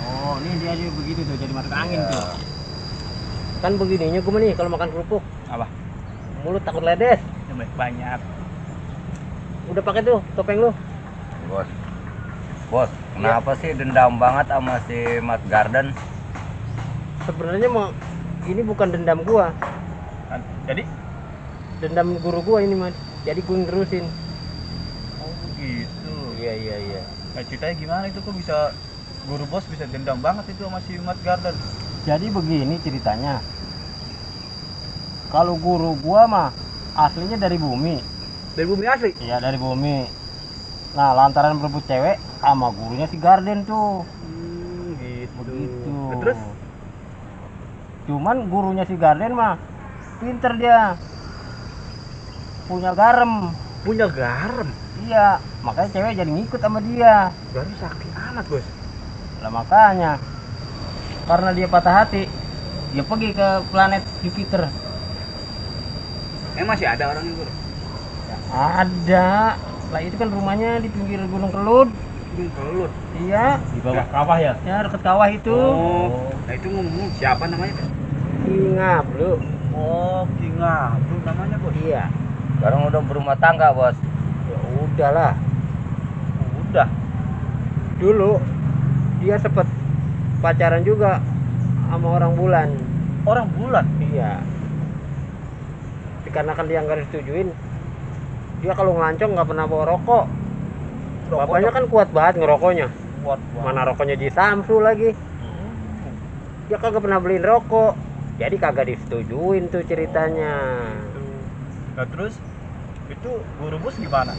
Oh, ini dia aja begitu tuh, jadi masuk angin Ya. tuh. Kan begininya gua nih kalau makan kerupuk, Apa? mulut takut ledes. Banyak. Udah pakai tuh topeng lu. Bos. Bos, kenapa sih dendam banget sama si Mas Garden? Sebenarnya mau ini bukan dendam gua, Jadi? dendam guru gua ini Mas. Jadi gua ngerusin. Oh gitu. Iya. Nah ceritanya gimana itu kok bisa guru bos bisa dendam banget itu sama si Matt Garden? Jadi begini ceritanya. Kalau guru gua mah aslinya dari bumi. Dari bumi asli? Iya, dari bumi. Nah, lantaran berebut cewek sama gurunya si Garden tuh. Gitu. Begitu. Nah, terus? Cuman gurunya si Garden mah pinter dia. Punya garam. Punya garam. Iya, makanya cewek jadi ngikut sama dia. Garam sakti amat bos. Lah makanya karena dia patah hati, dia pergi ke planet Jupiter. Masih ada orangnya guru? Ada. Lah itu kan rumahnya di pinggir Gunung Kelud. Gunung Kelut. Iya, Di bawah kawah ya. ya dekat kawah itu. Oh. Nah itu ngomong siapa namanya? Ingat lu. Oh, Kinga. Itu namanya bos. Iya. Sekarang udah berumah tangga bos. Ya udahlah. Udah. Dulu dia sempet pacaran juga sama orang bulan. Orang bulan. Iya. Dikarenakan dia nggak disetujuin, dia kalau ngelancong nggak pernah bawa rokok. Bapaknya kan kuat banget ngerokoknya. Kuat Mana rokoknya di Samsu lagi. Dia kagak pernah beliin rokok. Jadi kagak disetujuin tuh ceritanya. Nah terus itu guru bos gimana?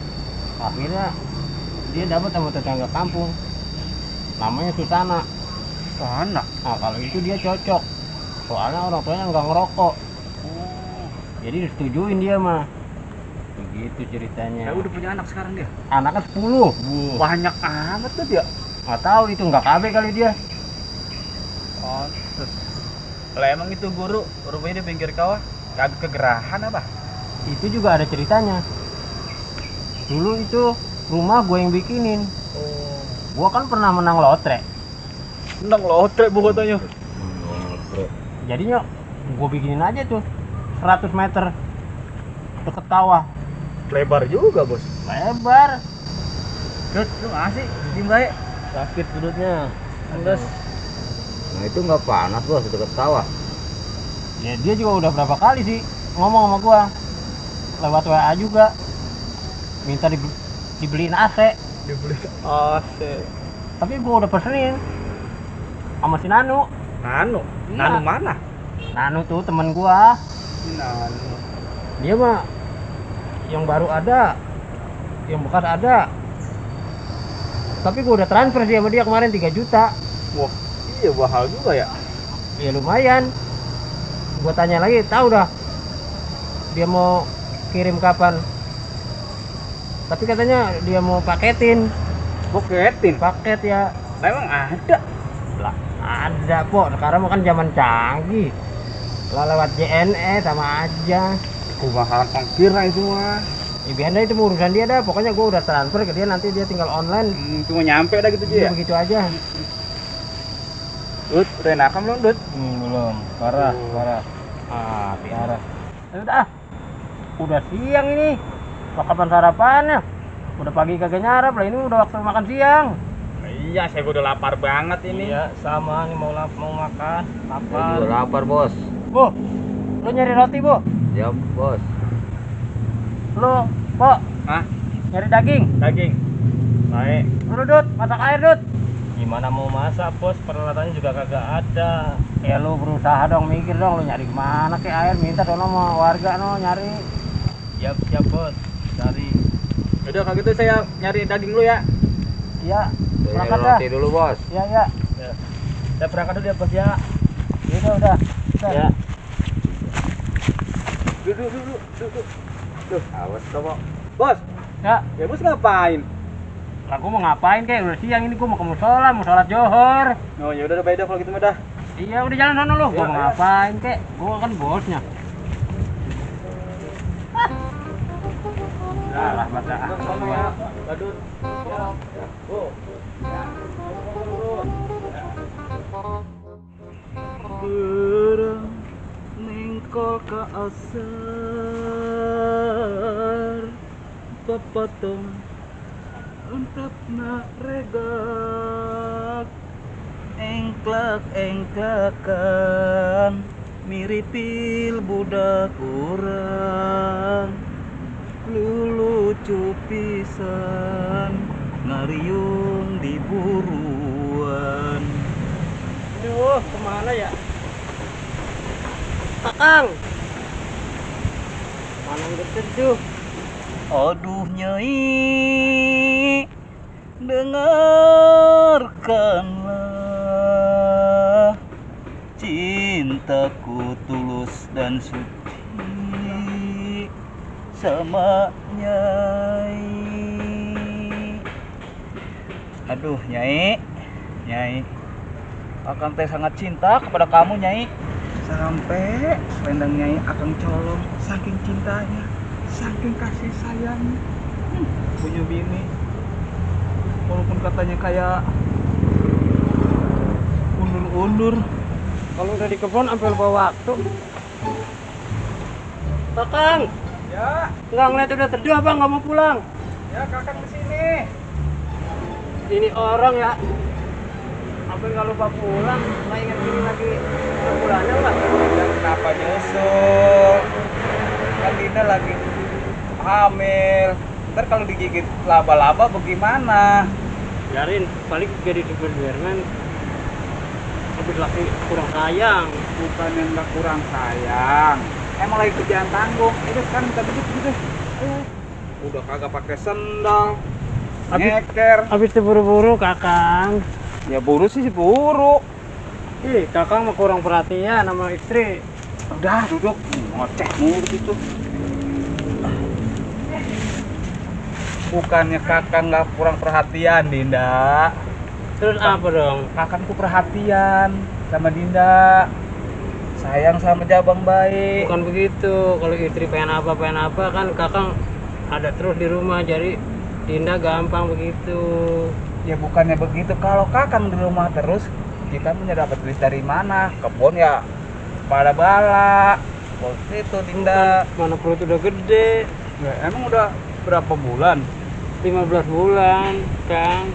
Akhirnya dia dapat sama tetangga kampung. Namanya Susana. Sana. Nah kalau itu dia cocok. Soalnya orang tuanya nggak ngerokok. Jadi disetujuin dia mah. Begitu ceritanya. Ya udah punya anak sekarang dia. Anaknya 10. Banyak amat tuh dia. Nggak tahu itu nggak KB kali dia. Oh, terus kalau emang itu guru rumahnya di pinggir kawah, kagak kegerahan apa? Itu juga ada ceritanya. Dulu itu rumah gue yang bikinin. Oh, Gue kan pernah menang lotre. menang lotre bu katanya. Jadinya gue bikinin aja tuh 100 meter deket kawah. Lebar juga bos. Lebar. Terus lu ngasih di baik. Sakit perutnya. Terus Nah itu nggak panas bos deket kawah. Ya dia juga udah berapa kali sih ngomong sama gue. Lewat WA juga. Minta dibeliin AC. dibeli AC. Tapi gue udah pesenin sama si Nanu. Nano, Iya. Nano mana? Nanu tuh temen gua. Nano. Dia mah yang baru ada, yang bekas ada. Tapi gua udah transfer sih sama dia kemarin 3 juta. Wah, Iya mahal juga ya. Ya lumayan. Gua tanya lagi, tahu dah dia mau kirim kapan. Tapi katanya dia mau paketin. Boketin. Paket ya. Lah emang ada. Lah, ada kok. Sekarang kan zaman canggih. Lah lewat JNE sama aja. Kumaha ongkir lah itu mah. Ya biasa itu urusan dia dah. Pokoknya gua udah transfer ke dia, nanti dia tinggal online. Cuma nyampe dah gitu Iya, aja ya. begitu aja. Dut, udah enakan belum, Dut? Belum. Parah, parah. Ah, piara. Ya udah. Udah siang ini. Kok kapan sarapannya? Udah pagi kagak nyarap lah, ini udah waktu makan siang. Iya, saya udah lapar banget ini. Iya, sama nih mau makan. Saya Lapar. juga lapar, Bos. Bu, lu nyari roti, Bu? Siap, Bos. Lu, Po, Hah? nyari daging? Daging. Baik. Lu, Dut, masak air, Dut. Gimana mau masak, Bos? Peralatannya juga kagak ada. Ya lu berusaha dong, mikir dong, lu nyari kemana ke air, minta dong sama warga no nyari. Siap, Bos. Cari. Udah kalau gitu saya nyari daging dulu ya. Iya, Saya berangkat nyari dah. roti dulu, Bos. Iya, iya. Ya. Saya berangkat dulu ya, Bos ya. Udah. Ya. Duduk. Duh, awas kamu. Bos, Ya, ya bos ngapain? lah gua mau ngapain kayak udah siang ini, gua mau ke musola, mau sholat johor. Oh ya udah beda kalau gitu mah dah. Iya, udah jalan sono lu. Gua Ya, mau ya. ngapain kek? Gua kan bosnya. Lah, masa. ya. Badut. Ya. Oh. Berang nengkol ka asar papatong untuk na regak engklakan miripil budak urang lulucu pisan ngariung di buruan. Aduh, kemana ya? Kakang. Mana udah teduh? Aduh Nyai, dengarkanlah cintaku tulus dan suci sama Nyai. Aduh Nyai, Akang teh sangat cinta kepada kamu Nyai. Sampai selendang Nyai Akang colong saking cintanya, saking kasih sayangnya. Punya bini, walaupun katanya kayak undur-undur. Kalau udah di kebun sampai lupa waktu. Kakang, Ya, nggak ngeliat udah teduh apa nggak mau pulang? ya kakak di sini. Ini orang ya, sampai nggak lupa pulang, nggak ingat ini lagi bulannya nggak? Ya, kenapa nyusul? Kan Dinda lagi hamil. Ntar kalau digigit laba-laba bagaimana? Biarin, paling jadi Superman. Tapi laki kurang sayang. Bukan yang nggak kurang sayang. Emang lagi kerjaan tanggung. Itu kan kita duduk gitu. Udah kagak pakai sendal. Nyeker. Habis itu buru-buru kakang. Ya buru sih buru. Ih, kakang mah kurang perhatian sama istri. Udah duduk. Ngoceh mulu gitu. Bukannya kakak nggak kurang perhatian, Dinda. Terus apa dong? Kakakku perhatian sama Dinda. Sayang sama Jabang baik. Bukan begitu. Kalau istri pengen apa kan kakang ada terus di rumah. Jadi Dinda gampang begitu. Ya bukannya begitu. Kalau kakang di rumah terus, kita punya dapat duit dari mana? Kebun ya pada bala. Waktu itu Dinda. Mana perut udah gede. Ya, emang udah berapa bulan? 15 bulan, Kang.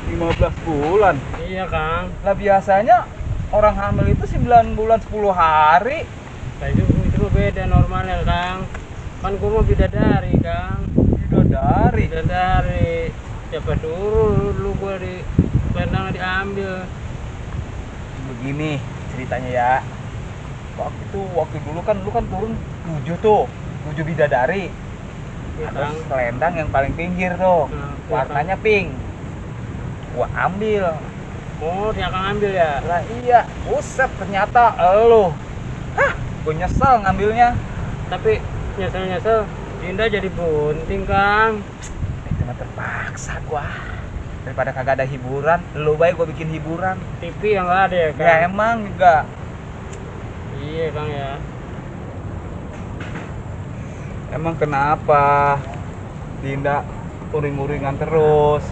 15 bulan. Iya, Kang. Lah biasanya orang hamil itu 9 bulan 10 hari. Nah, itu mah beda normalnya, Kang. Kan gua mau bidadari, Kang. Bidadari. Bidadari. Siapa suruh lu gua di selendang diambil. Begini ceritanya ya. Waktu dulu kan lu kan turun 7 bidadari. Ya, Terus Kang. selendang yang paling pinggir tuh. Nah, Warnanya pink. Gua ambil. Oh, dia akan ambil ya. Lah iya, buset ternyata elu. Hah, gue nyesel ngambilnya. Tapi nyesel-nyesel Dinda jadi bunting, Kang. Itu mah terpaksa gua. Daripada kagak ada hiburan, lu baik gua bikin hiburan. TV yang nggak ada ya, Kang? Ya emang juga. Iya, Kang ya. Emang kenapa Dinda uring-uringan terus?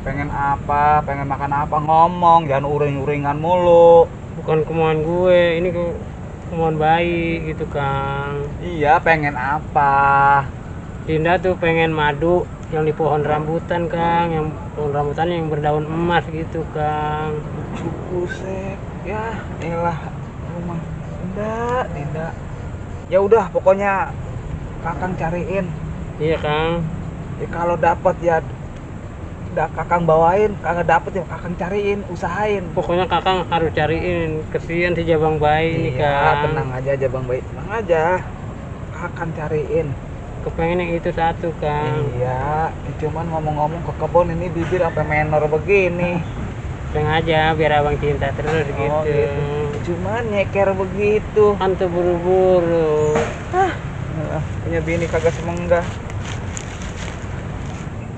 Pengen apa, pengen makan apa, ngomong, jangan uring-uringan mulu. Bukan kemauan gue, ini kemauan bayi gitu, Kang. Iya, pengen apa? Dinda tuh pengen madu yang di pohon rambutan, Kang, yang pohon rambutan yang berdaun emas gitu, Kang. Buset, ya elah rumah Dinda. Ya udah, pokoknya Kakang cariin. Iya, Kang. Ya kalau dapat ya Kakang bawain, kagak dapet ya Kakang cariin, usahain. Pokoknya Kakang harus cariin, kesian si Jabang bayi ini, Iya, Kang. tenang aja Bang Baik, tenang aja. Kakang cariin. Kepengen yang itu satu, Kang. Iya, cuman ngomong-ngomong ke kebun ini bibir apa menor begini. Sengaja biar abang cinta terus Oh, gitu. gitu. Cuman nyeker begitu. Kan tuh buru-buru. Punya bini kagak semenggah.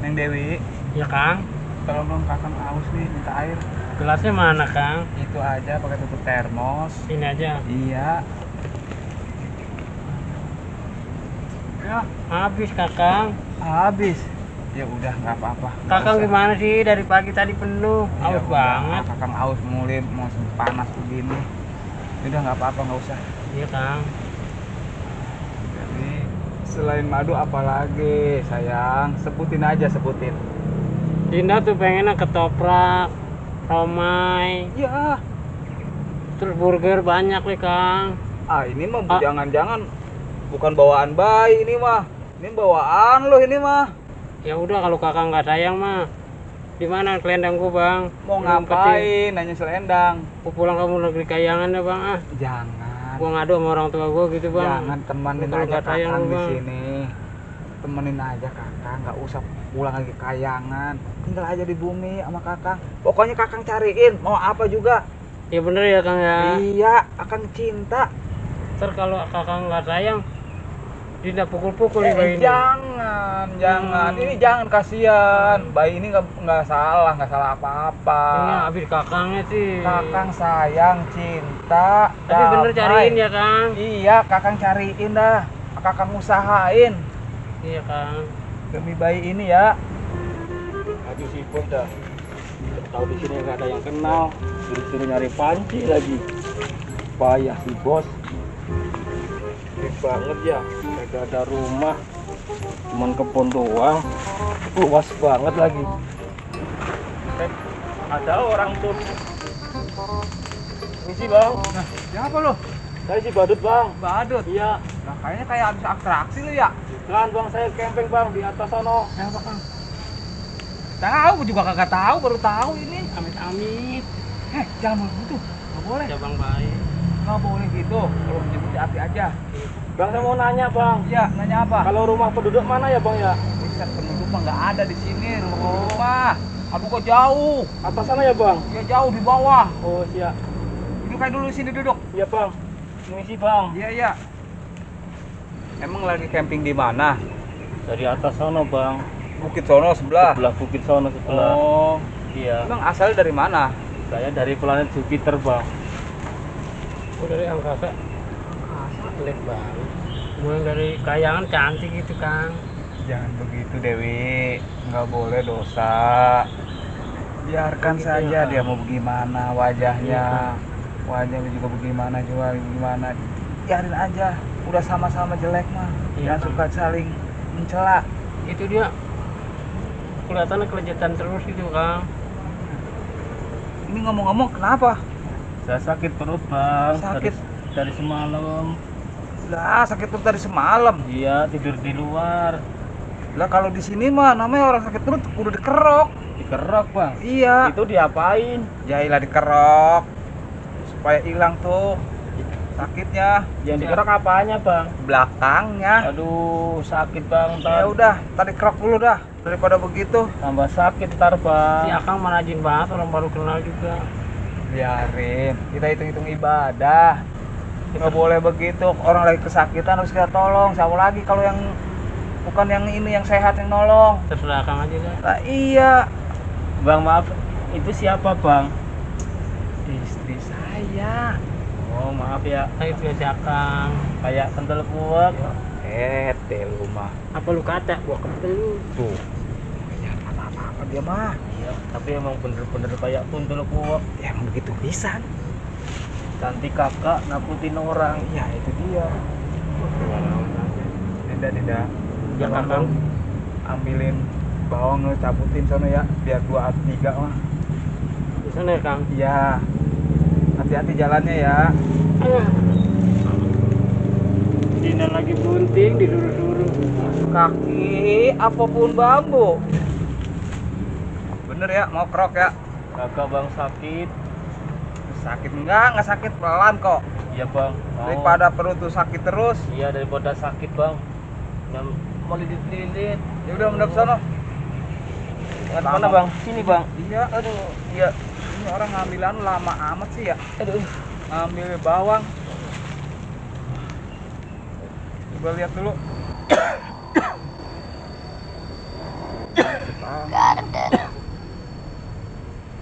Neng Dewi, Ya, Kang. tolong dong Kakang aus nih, minta air. Gelasnya mana, Kang? Itu aja pakai tutup termos. Ini aja. Iya. Ya, Habis, Kakang. habis. Ya udah nggak apa-apa. Nggak Kakang usah. gimana sih dari pagi tadi penuh? Ya Aus udah, banget. Kakang aus mulai mau panas begini. Ya udah nggak apa-apa, nggak usah. Iya, Kang. Jadi selain madu apalagi sayang, sebutin aja sebutin. Dinda tuh pengennya ketoprak, romai, Ya, terus burger banyak nih, Kang. ini mah Ah. jangan-jangan bukan bawaan bayi ini mah. Ini bawaan lo ini mah. Ya udah kalau Kakang nggak sayang mah. Di mana kelendang gua, Bang? Mau Belum penting. ngapain nanya selendang? Gua pulang kamu negeri kayangan ya, Bang. Jangan. Gua ngadu sama orang tua gua gitu, Bang. Jangan temenin Kalau aja nggak sayang Kakang lu, di Bang. sini. Temenin aja Kakang, nggak usah pulang lagi kayangan. Tinggal aja di bumi sama Kakang. Pokoknya Kakang cariin mau apa juga. Ya bener ya, Kang ya. Iya, akan cinta. Ntar kalau Kakang nggak sayang, Dinda pukul-pukul nih bayi ini. Jangan. Ini jangan, kasihan. Bayi ini nggak salah apa-apa. Ini habis Kakangnya sih. Kakang sayang, cinta. Tapi bener damai. cariin ya, Kang. Iya, Kakang cariin dah. Kakang usahain Iya, Kang. demi bayi ini ya. Aduh si bos dah. Tahu di sini nggak ada yang kenal, suruh nyari panci lagi. Payah si bos. Gede banget ya, kagak ada rumah, cuman kebun doang. Luas banget lagi. Ada orang tuh. Ini sih bang, Nah, siapa lo? saya si Badut bang. Badut. Iya, Nah, kayaknya kayak habis atraksi lo ya. kan bang saya camping bang di atas sono. Siapa Kang? Tahu, gua juga kagak tahu, baru tahu ini. Amit-amit. Jangan begitu. Nggak boleh. Jabang bayi. Nggak boleh gitu. Kalau menyebut hati aja. Bang saya mau nanya bang, Iya, nanya apa? kalau rumah penduduk mana ya bang ya? Bisa penduduk mah nggak ada di sini, rumah. Aduh, kok jauh. Atas sana ya bang? Ya jauh di bawah. Oh siap. Duduk aja dulu sini duduk. Iya bang. Misi bang. Iya, iya. Emang lagi camping di mana? Dari atas sono bang. Bukit Sono sebelah. Sebelah bukit sono sebelah. Oh, Iya. emang asal dari mana? Saya dari planet Jupiter bang. Oh, dari angkasa. Pelit banget. Gue yang dari kayangan cantik gitu, Kang. Jangan begitu Dewi, nggak boleh dosa. Biarkan Begitu saja ya, dia Kang. mau bagaimana wajahnya, Iya, wajahnya juga bagaimana biarin aja. Udah sama-sama jelek mah, Iya, jangan Kang. suka saling mencela. Itu dia kelihatannya kelejetan terus gitu, Kang. Ini ngomong-ngomong kenapa? Saya sakit perut bang. Sakit? Dari semalam. Lah sakit perut dari semalam. Iya tidur di luar. Lah kalau di sini mah namanya orang sakit perut udah dikerok. Dikerok bang. Iya. Itu diapain? Jailah dikerok supaya hilang tuh sakitnya. Yang dikerok apanya bang? Belakangnya. Aduh sakit bang. Ya udah, tadi kerok dulu dah. Daripada begitu, Tambah sakit ntar Si bang. Akang mah rajin banget, orang baru kenal juga. biarin. Kita hitung-hitung ibadah. Nggak boleh begitu. Orang lagi kesakitan harus kita tolong. Siapa lagi kalau yang bukan yang ini yang sehat yang nolong? Terserah Akang aja dah. Lah iya. Bang maaf, itu siapa bang? Istri saya. Oh maaf ya, Ayo pilih si Akang. kayak kental kuak. Lu mah. Apa lu kata? Gua kental lu. Tuh. Ya apa-apa dia mah. Iya, tapi emang bener-bener kayak kuntul kuak. Ya emang begitu bisa. Cantik kakak nakutin orang. Iya itu dia. Tidak. Ya Akang. Ambilin bawang lu cabutin sono ya biar 2 atau 3 mah. Di sana ya Kang. Iya. Hati-hati jalannya ya. Ayo. Dina lagi bunting diduru-duru. Kaki apapun bambu. Bener ya, mau krok ya. Kakak bang sakit. Sakit enggak sakit, pelan kok. Iya bang. Mau. Daripada perut tuh sakit terus. Iya daripada sakit bang. Yang mau lilit-lilit. Ya udah mendap sono. Mana bang? Sini bang. Iya, aduh. Iya. Ini orang ngambilan lama amat sih ya. Aduh. Ngambil bawang. Coba lihat dulu. Garden.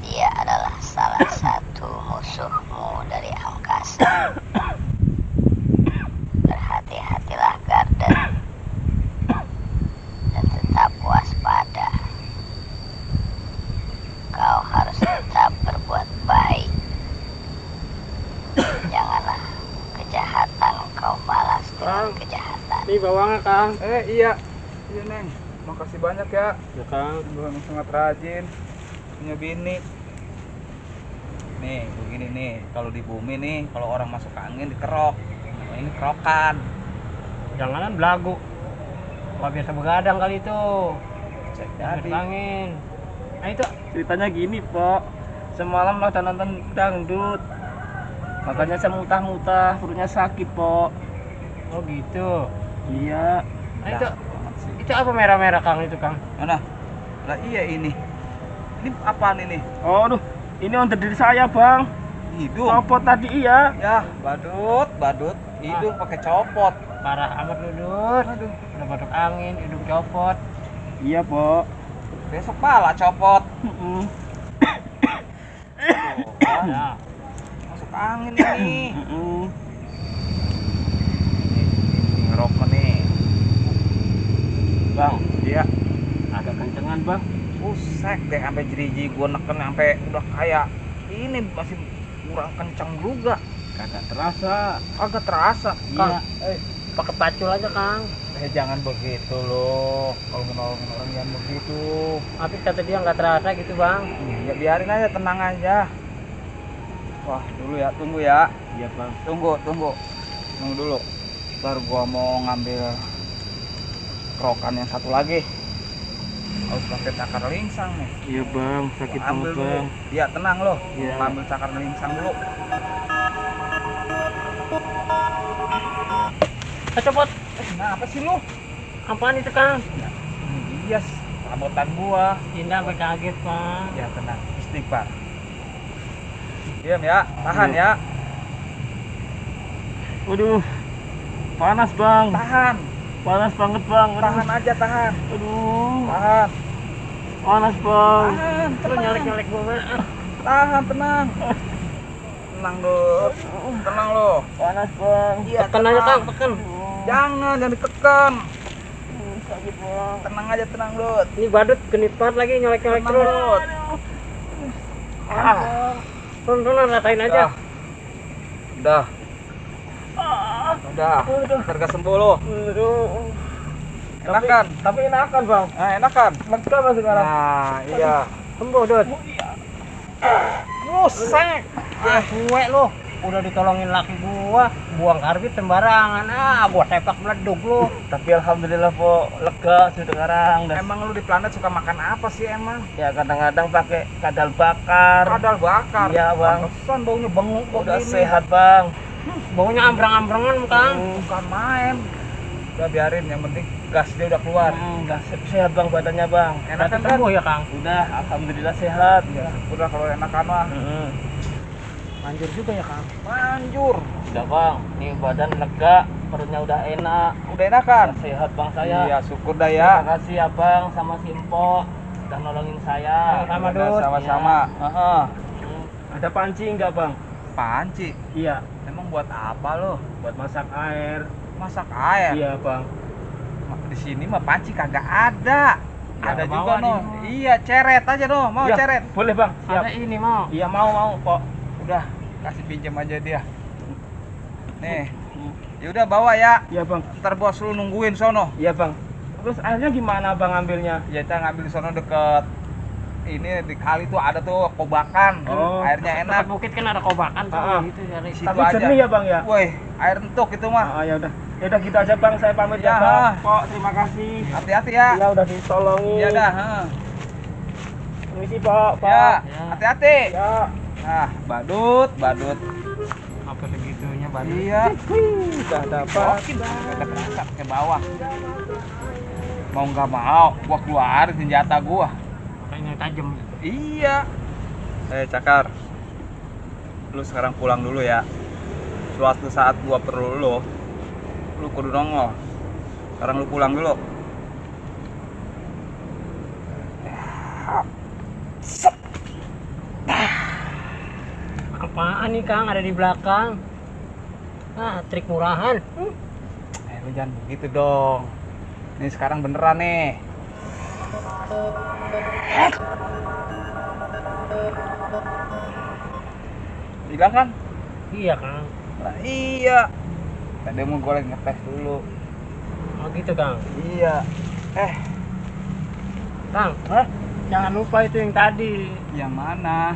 Dia adalah salah satu musuhmu dari angkasa. Berhati-hatilah Garden. Dan tetap waspada. Kau harus tetap berbuat baik. Janganlah kejahatan kau balas dengan kejahatan. Nih bawangnya Kang. Iya. Iya, Neng. Makasih banyak ya. Ya Kang. Gue sangat rajin. Punya bini. Nih, begini nih. Kalau di bumi nih, kalau orang masuk angin dikerok. Nah, ini kerokan. Jangan belagu. Gak biasa begadang kali itu. Cek Jadi jadi. angin. Nah itu. Ceritanya gini Pok. Semalam waktu nonton dangdut. Makanya saya mutah-mutah, perutnya sakit Pok. Oh gitu. Iya. Nah itu. Itu apa merah-merah Kang itu Kang? Mana? Lah iya ini. Ini apaan ini? Oh aduh, ini onder diri saya bang. Hidung. Copot tadi iya. Ya, badut. Hidung pakai copot. Parah amat lu Dut. Aduh, Udah batuk angin, hidung copot. Iya Pok. besok pala copot. Mm-mm. Tuh, kan? Ya. Masuk angin ini. Mm-mm. Ini ngerokok nih. Bang, Iya. agak kencengan bang. Busek deh sampai jeriji gua neken sampai udah kayak ini masih kurang kencang juga. Kagak terasa. Agak terasa. Kang. Eh, Pakai pacul aja Kang. jangan begitu loh. Kalau menolongin orang jangan begitu. Tapi kata dia nggak terasa gitu Bang. Ya biarin aja, tenang aja. Wah, dulu ya, tunggu ya. Iya bang. Tunggu dulu. Baru gua mau ngambil kerokan yang satu lagi. Harus pakai cakar lingsang nih. Iya bang, sakit Gua ambil banget dulu. bang. Iya, tenang loh. Iya. Gua ambil cakar lingsang dulu. Copot. Kenapa sih lu? Apaan itu Kang? Ini dia sabotan gua. Indah sampai kaget Bang. Ya tenang, istighfar. Diam ya, tahan ya. Waduh, panas bang. Tahan, Panas banget bang. Aduh. tahan aja, tahan. Aduh, Tahan, panas bang. tahan, Terus nyalek-nyalek gua. tahan, tenang. Tenang Dut. Tenang lo. Panas bang. Iya, Tekan aja Kang, tekan. Jangan ditekan. Sakit bang. Tenang aja, tenang Dut. Ini badut genit banget lagi nyalek-nyalek Tenang terus. Dut. Ah. Turun ratain aja. Udah. Udah. Harga sembuh lo. Aduh. Enakan. Tapi enakan bang. Nah, enakan. Lega bang sekarang. Nah, iya. Sembuh Dut. Busek. Ah, gue lu. Udah ditolongin laki gua, buang karbit sembarangan. Ah, gua tepak meleduk lu. Tapi alhamdulillah po lega sih sekarang. Dan Emang lu di planet suka makan apa sih emang? ya kadang-kadang pakai kadal bakar. Kadal bakar. Iya, Bang. Pantesan baunya bengong Udah begini. sehat bang. Baunya ambrang-ambrangan Kang. Bukan main. Udah biarin, yang penting gas dia udah keluar. Enggak sehat bang badannya bang. Enakan kan? Sembuh ya Kang? Udah, alhamdulillah sehat. Ya, udah kalau enakan mah. Manjur juga ya Kang? Manjur. Udah bang, nih badan lega, perutnya udah enak, Udah enakan. udah sehat bang saya. Iya, syukur dah ya. Terima kasih ya bang sama Simpo udah nolongin saya. Sama Udah, Dut. sama-sama. Heeh. Ada panci enggak bang? Panci. Iya, Emang buat apa lo? buat masak air. Masak air. Iya bang. Di sini mah panci kagak ada. Ya, Ada mau juga ada no. mau. Iya, ceret aja no. Mau Ya, ceret. boleh bang. Siap. Ada ini mau. Iya mau kok. Udah, kasih pinjam aja dia. Nih. Ya udah bawa ya. Iya bang. Ntar bos lu nungguin sono. Iya bang. Terus airnya gimana bang ambilnya? Ya kita ngambil di sono deket ini di kali tuh ada tuh kobakan. Oh, Airnya enak. Tempat bukit kan ada kobakan tuh gitu dari Situ Tapi aja. jernih ya bang ya? Woi, air entuk itu mah. Ya udah. Ya udah gitu aja bang, saya pamit ya, Ya. bang. Kok terima kasih. Hati-hati ya. Ya udah ditolongin. Ya dah, heeh. Permisi Pak. Ya, Ya. hati-hati. Ya. Nah, badut. apa segitunya Bang? Iya. Udah dapat. Oke, ada kerasa ke bawah. Mau nggak mau, gua keluarin senjata gua. Kayaknya tajam. Iya. Cakar. Lu sekarang pulang dulu ya. Suatu saat gua perlu lu kudu nongol. Sekarang lu pulang dulu. Apaan nih Kang ada di belakang? Ah, trik murahan. Lu jangan begitu dong. Ini sekarang beneran nih. Hilang kan? Iya Kang. Nah, iya. Tadi mau gue lagi ngetes dulu. Oh gitu Kang. Iya. Kang, Hah? jangan lupa itu yang tadi. Yang mana?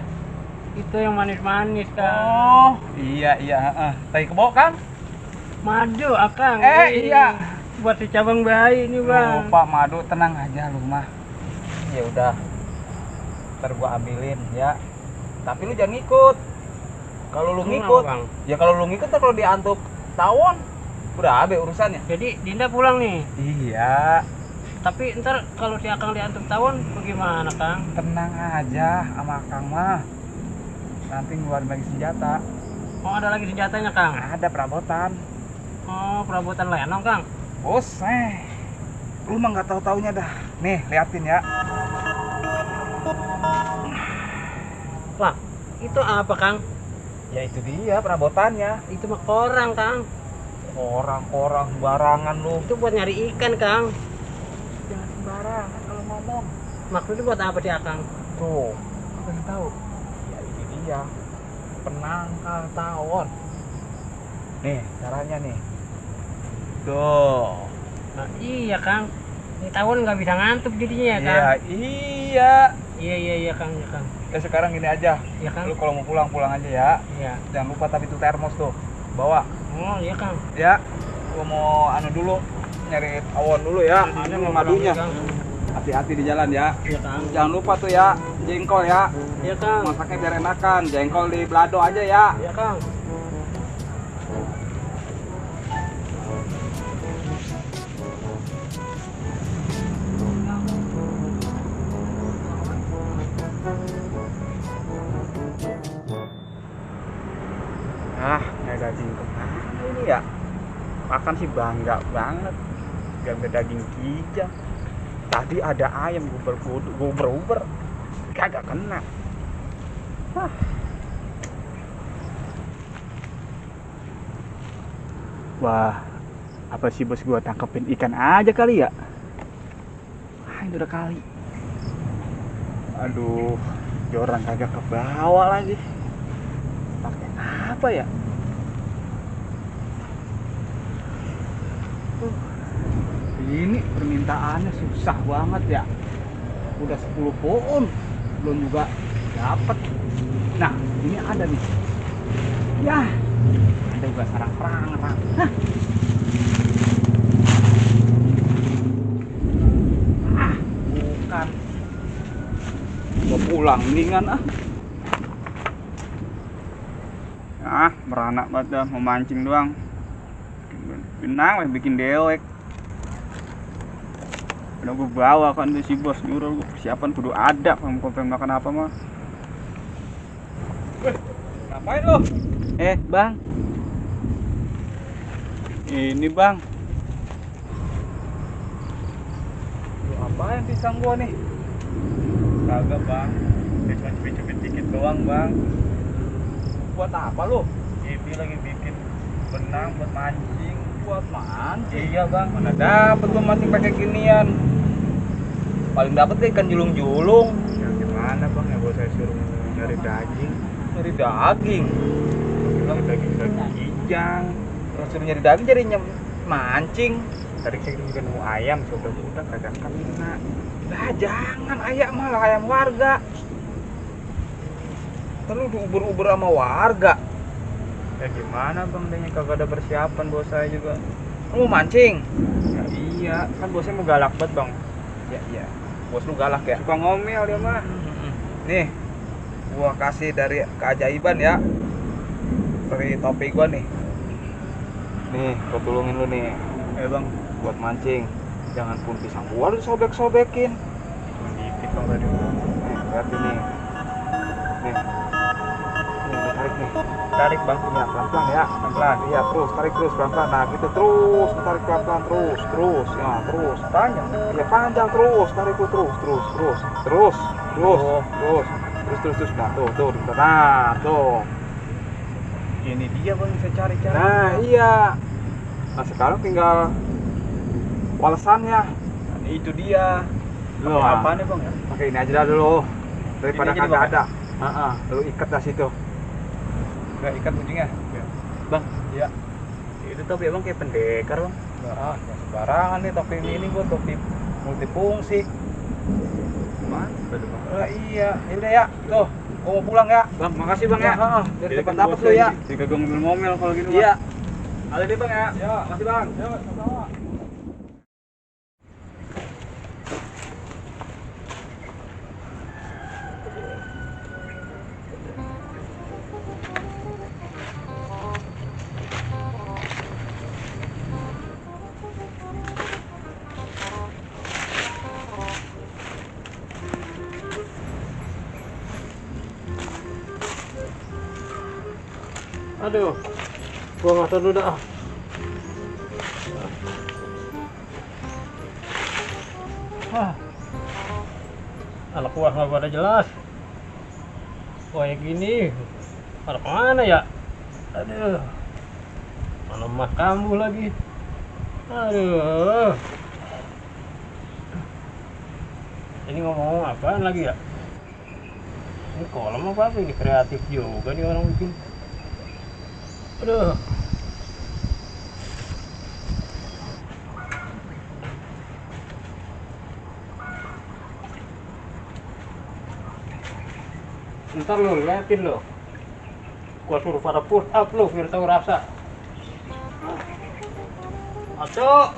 Itu yang manis-manis Kang. Oh, iya. Heeh. Tai kebo kan? Madu Akang. Iya. Buat si cabang bayi ini Bang. Lupa madu, tenang aja lu mah. Ya udah. Ntar gua ambilin ya. Tapi lu jangan ngikut. Kalau lu Emang ngikut, apa, Bang? ya kalau lu ngikut ntar kalau diantuk tawon, udah abe urusannya. Jadi Dinda pulang nih. Iya, Tapi ntar kalau si Akang diantuk tawon bagaimana Kang? tenang aja sama Kang mah. Nanti ngeluarin lagi senjata. Oh ada lagi senjatanya Kang? Ada perabotan. Oh perabotan lenong Kang? Bos, lu mah nggak tahu-taunya dah. Nih, liatin ya. Wah itu apa Kang? Ya itu dia perabotannya. Itu mah korang Kang. Orang-orang barangan lu. Itu buat nyari ikan Kang. Jangan sembarangan kalau ngomong. Maksudnya buat apa sih Akang? Tuh, apa yang tahu? Ya ini dia. Penangkal tawon. Nih, caranya nih. Tuh. Nah, iya Kang. Ini tawon nggak bisa ngantuk jadinya ya Kang? Iya, iya. Iya Kang, ya Kang. Ya sekarang gini aja. Iya Kang. Lu kalau mau pulang aja ya. Iya. Jangan lupa tapi itu termos tuh. Bawa. Oh iya Kang. Ya. Gua mau anu dulu nyari tawon dulu ya. Ada Ini mau madunya. Kang. Hati-hati di jalan ya. Iya Kang. Jangan lupa tuh ya, jengkol ya. Iya Kang. Masaknya biar enakan. Jengkol di belado aja ya. Iya Kang. Nggak daging kemana ini ya? Makan sih bangga banget. Gak ada daging kijang. Tadi ada ayam guber-guber. Kagak kena. Hah. Wah, apa sih bos gua tangkepin ikan aja kali ya? Ini udah kali. Aduh, joran kagak ke bawah lagi. Pakai apa ya? Ini permintaannya susah banget ya. Udah 10 pohon belum juga dapat. Nah, ini ada nih. Ya, ada juga sarang perang-perang. Bukan. Mau pulang mendingan meranak banget dah, memancing doang. Benang bikin dewek. Udah gue bawa kan si bos nyuruh gue persiapan kudu ada kamu pengen makan apa mah. Ngapain lo? Bang. Ini bang. Lu apaan pisang gua nih? Kagak bang. Cuma cubit-cubit dikit doang bang. Buat apa lu? Ini lagi bikin benang buat mancing. Buat mancing? Iya bang. Mana dapet gua mancing pakai ginian. Paling dapet deh ikan julung-julung. Ya gimana bang ya gua saya suruh nyari daging. Nyari daging? Bilang daging kijang. Terus suruh nyari daging jadi mancing. Tadi saya juga nemu ayam, udah kagak kena. Lah jangan ayam malah ayam warga. Terus diuber-uber sama warga. Ya gimana bang, dia kagak ada persiapan bos saya juga. Lu mau mancing? Ya iya, kan bosnya mau galak banget bang. Iya. Bos lu galak ya? Suka ngomel dia mah. Nih, gua kasih dari keajaiban ya. Dari topi gua nih. Nih, gua tulungin lu nih. Bang, buat mancing. Jangan pun pisang gua lu sobek-sobekin. Dikit bang tadi. Nih, lihat ini. Nih, gua tarik nih. Tarik bang, ya pelan-pelan ya, pelan-pelan. Iya, terus tarik terus pelan-pelan. Nah, gitu terus, tarik pelan-pelan terus. Ya, terus. Panjang. Iya, panjang terus. Tarik lu terus. Nah, tuh. Nah, tuh. Ini dia bang, saya cari-cari. Nah, iya. Nah, sekarang tinggal walesannya. Nah, itu dia. Lo apa nih bang ya? Pakai ini aja dah dulu. Daripada kagak ada. Lu ikat dah situ. Enggak ikat ujungnya. Ya. Bang, iya. Itu topi bang kayak pendekar bang. Enggak, sembarangan nih topi ini gua topi multifungsi. Mana? Iya, yaudah ya. Tuh, gua mau pulang ya. Bang, makasih bang ya. Biar cepat dapat lu ya. Jika gua ngomel kalau gitu. Iya. Ada deh bang ya. Ya, makasih bang. Ya, sama-sama. Aduh, gua nggak tahu dulu dah. Anak gua nggak pada jelas. Kayak gini, pada mana ya? Aduh, mana mah kambuh lagi. Aduh, ini ngomong apaan lagi ya? Ini kolam apa ini, kreatif juga nih orang bikin. Aduh. Ntar lo liatin lo. Gua suruh pada push up lo biar tahu rasa. Aco.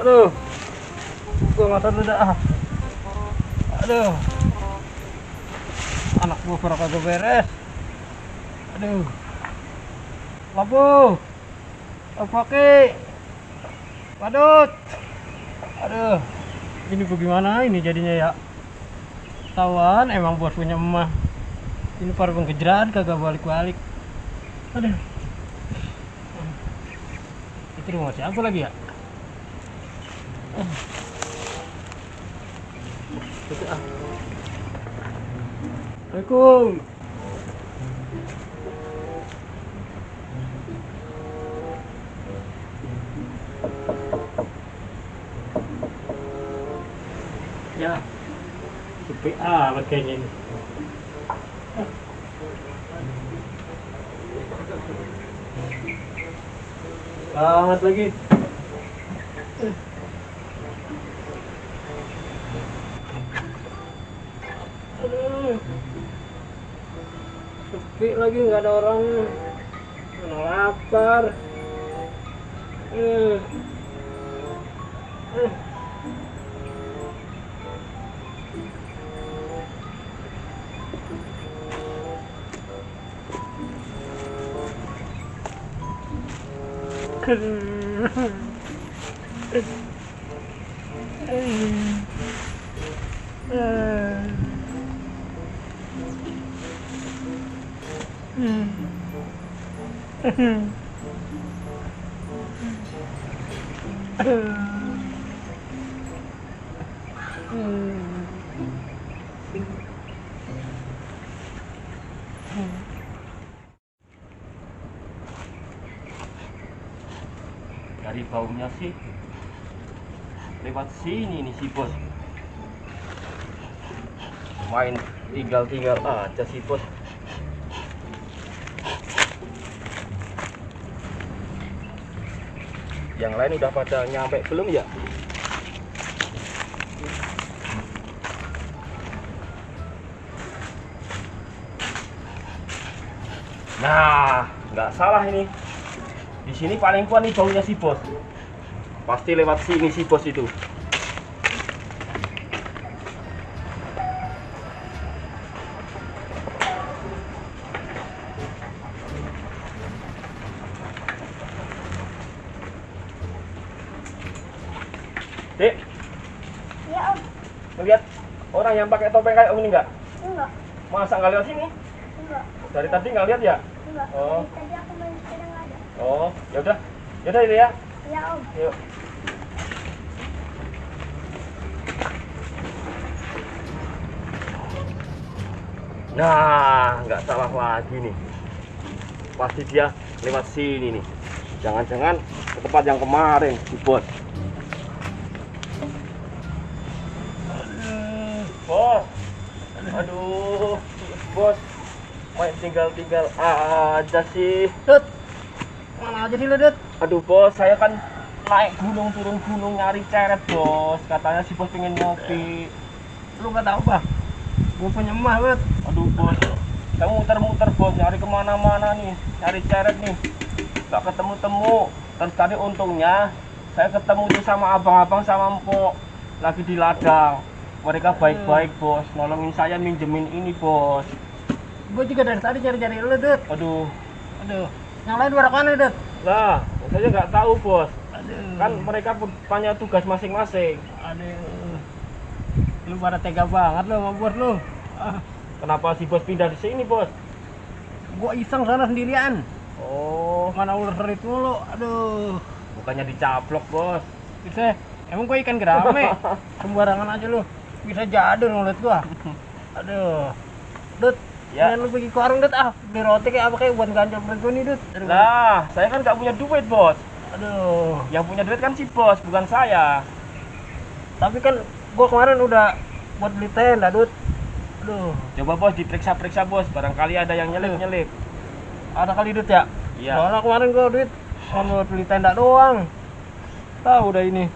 Aduh, gua nggak tahu dah. Aduh, anak gua kurang kagak beres. Aduh, lampu, pakai, padut. Aduh, ini bagaimana ini jadinya ya? Tawan emang bos punya emak. Ini para pengejaran kagak balik-balik. Aduh, itu rumah siapa lagi ya? Assalamualaikum. Ya, sepi amat kayaknya ini. Banget lagi. Aduh, sepi lagi, nggak ada orang, mana lapar. Dari baunya sih lewat sini nih si bos. Main tinggal aja si bos. Yang lain udah pada nyampe belum ya? Nah, nggak salah ini. Di sini paling kuat nih baunya si bos. Pasti lewat sini si bos itu. Dek, Ya om, ngeliat orang yang pakai topeng kayak om ini nggak? enggak, Masa nggak lihat sini? enggak, Dari tadi nggak lihat ya? enggak. Oh. Tadi aku main sepeda nggak ada. Oh, ya udah ini ya. Ya om, Yuk. Nah, nggak salah lagi nih. Pasti dia lewat sini nih. Jangan-jangan ke tempat yang kemarin, si bos. Bos, aduh, bos, main tinggal aja sih. Dut, mana aja sih lo, Dut? Aduh bos, saya kan naik gunung turun gunung nyari ceret bos. Katanya si bos pengen ngopi. Lu nggak tahu, Bah? Gue punya emak, Dut. Aduh bos, saya muter-muter bos, nyari kemana-mana nih, nyari ceret nih, nggak ketemu-temu. Terus tadi untungnya saya ketemu tuh sama abang-abang sama empok lagi di ladang. Mereka baik-baik bos, nolongin saya minjemin ini bos. Gue juga dari tadi cari-cari lu, Dut. Aduh, Aduh, yang lain pada mana, Dut? lah saya nggak tahu bos. Aduh. Kan mereka punya tugas masing-masing. Aduh. Lu pada tega banget lu sama bos lu. Ah, Kenapa si bos pindah di sini bos? gua iseng sana sendirian. Oh, Mana ular serit mulu. Aduh. bukannya dicaplok bos. Bisa. Emang gua ikan gerame. Sembarangan aja lu. Bisa jadul ngeliat gua. Aduh. Dut, Ya. lu pergi ke warung, Dut. Ah, beli roti kayak apa kayak buat ganjel perut gua nih, Dut. Aduh. Lah, saya kan nggak punya duit bos. Aduh. Yang punya duit kan si bos, bukan saya. Tapi kan gua kemarin udah buat beli tenda, Dut. Aduh. Coba bos diperiksa-periksa bos, barangkali ada yang nyelip-nyelip. Ada kali, Dut ya? Iya. Soalnya kemarin gua duit cuma buat beli tenda doang. Tahu udah ini.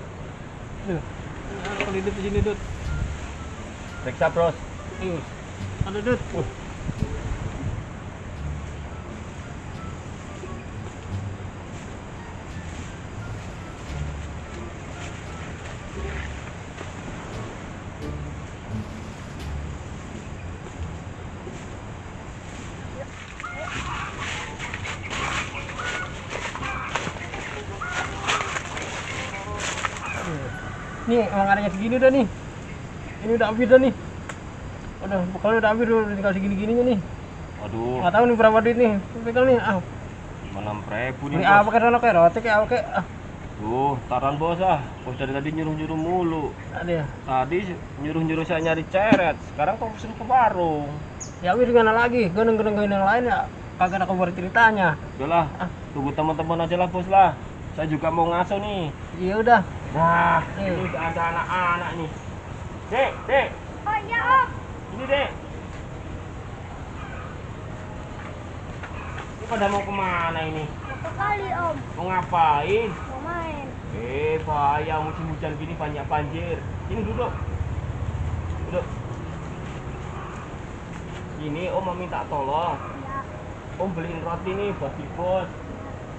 Duh. Kali Dut di sini, Dut. Periksa bos. Iya. Ada, Dut. Nih, emang adanya segini udah nih. Ini udah habis dah nih. Udah, kalau udah habis udah tinggal segini-gininya nih. Aduh, Nggak tahu nih berapa duit nih. Pegang nih. Ah, 6.000 nih ini bos. apa kayak sono kayak roti kayak apa kayak. Ah, Tuh, taran bos ah. Bos dari tadi nyuruh-nyuruh mulu. ada ya. Tadi nyuruh-nyuruh saya nyari ceret. Sekarang kok pesen ke warung. Ya habis gimana lagi? Gue nungguin yang lain ya. Kagak ada kabar ceritanya. Udahlah, tunggu teman-teman aja lah bos lah. Saya juga mau ngaso nih. Iya udah. Nah, ini udah ada anak-anak nih. Dek. oh ya om, Ini dek. Ini pada mau kemana ini? berapa kali om? Mau ngapain? Mau main? Bahaya musim hujan gini banyak banjir. Ini duduk. Duduk. Ini om mau minta tolong. Ya, Om beliin roti nih buat si bos.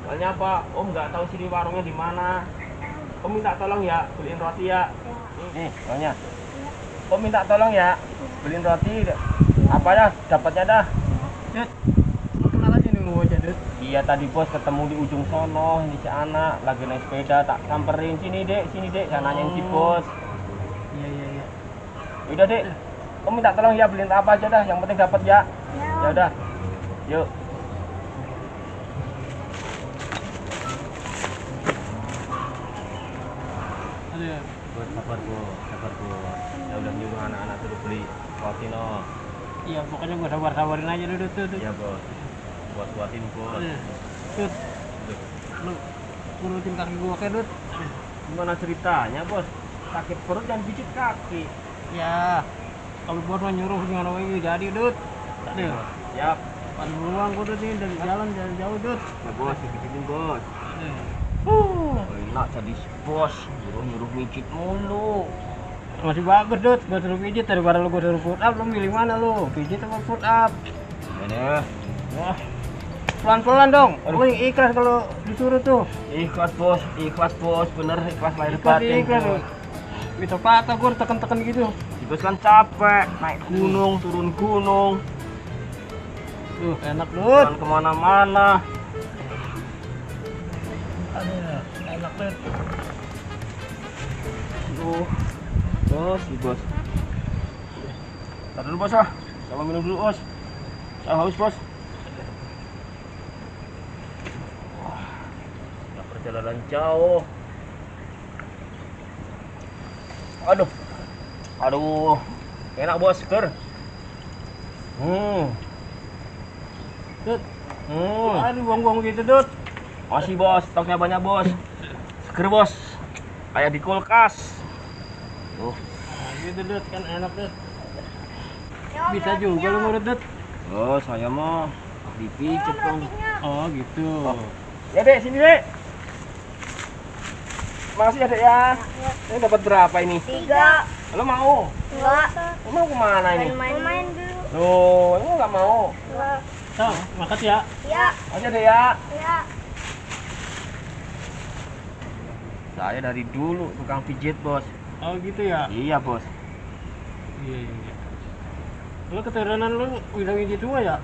Soalnya apa? Om nggak tahu sini warungnya di mana. Om minta tolong ya beliin roti ya. Nih, soalnya. Om minta tolong ya beliin roti. Apa ya? Dapatnya dah. Dut, lu kenal aja nih mau aja, Dut. Iya tadi bos ketemu di ujung sono, ini si anak lagi naik sepeda, tak samperin sini dek, saya nanyain si bos. Iya, iya, iya. Udah dek, om minta tolong ya beliin apa aja dah, yang penting dapat ya. Ya udah, yuk. Aduh. Bos sabar bos. Ya udah nyuruh anak-anak suruh beli roti no. Iya, pokoknya gua sabar-sabarin aja dulu tuh. Iya bos, buatin bos. Dut, lu urutin kaki gua kayak Dut. Gimana ceritanya bos? Sakit perut dan pijit kaki. Ya, kalau bos mau nyuruh gimana lagi jadi Dut. Aduh, Siap. pan beruang gua Dut ini dari jalan jauh Dut. Ya bos, dipijitin bos. Aduh. Enak jadi si bos, nyuruh mijit mulu. Masih bagus Dut, gua suruh pijit daripada lu gua suruh put up, lu milih mana lu? Pijit apa put up? Ini Wah, pelan-pelan dong. Lu yang ikhlas kalau disuruh tuh. ikhlas bos, bener ikhlas lahir Ikhlas batin. ikhlas. Bos. Bisa patah gua tekan-tekan gitu. Si bos kan capek, naik gunung, turun gunung, Tuh, enak Dut. jalan kemana-mana. Aduh, enak Dut. Bos, si bos. Ntar dulu bos ah, sama minum dulu bos. Saya haus bos. Wah, perjalanan jauh. Aduh, enak bos, seger. Dut. Aduh, buang-buang gitu Dut. Masih bos, stoknya banyak bos. Seger bos, kayak di kulkas. Tuh, Nah, gitu Dut, kan enak Dut. Bisa juga lu ngurut Dut. oh saya mah dipijet dong. Oh gitu. Ya dek, sini dek. Makasih ya dek ya. Ini dapat berapa ini? 3. Lo mau? Enggak. Lo mau kemana ini? Main dulu. Loh, lo nggak mau? Enggak. So, makasih ya. Ya. Aja deh ya. Ya. Saya dari dulu tukang pijit bos. Oh gitu ya. Iya bos. Iya, iya. Lu keturunan lu udah pijit semua ya?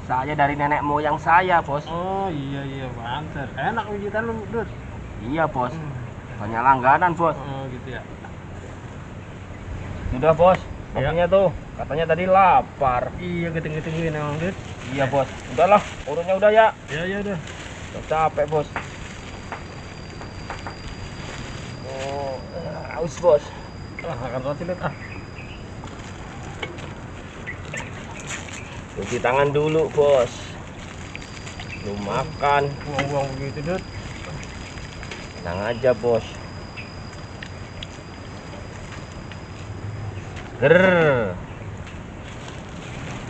Saya dari nenek moyang saya bos. Oh iya iya, pantes. Enak pijitan lu Dut. Iya bos. Banyak langganan bos. Oh gitu ya. Sudah bos. Kopinya tuh. Katanya tadi lapar. Iya, geteng-getengin emang Dut. Iya bos. Udahlah, urutnya udah ya. Ya ya udah. Udah capek bos. Oh, haus bos. Makan roti Dut ah. Cuci tangan dulu bos. Lu makan. Buang-buang begitu Dut. Tenang aja bos. Ger.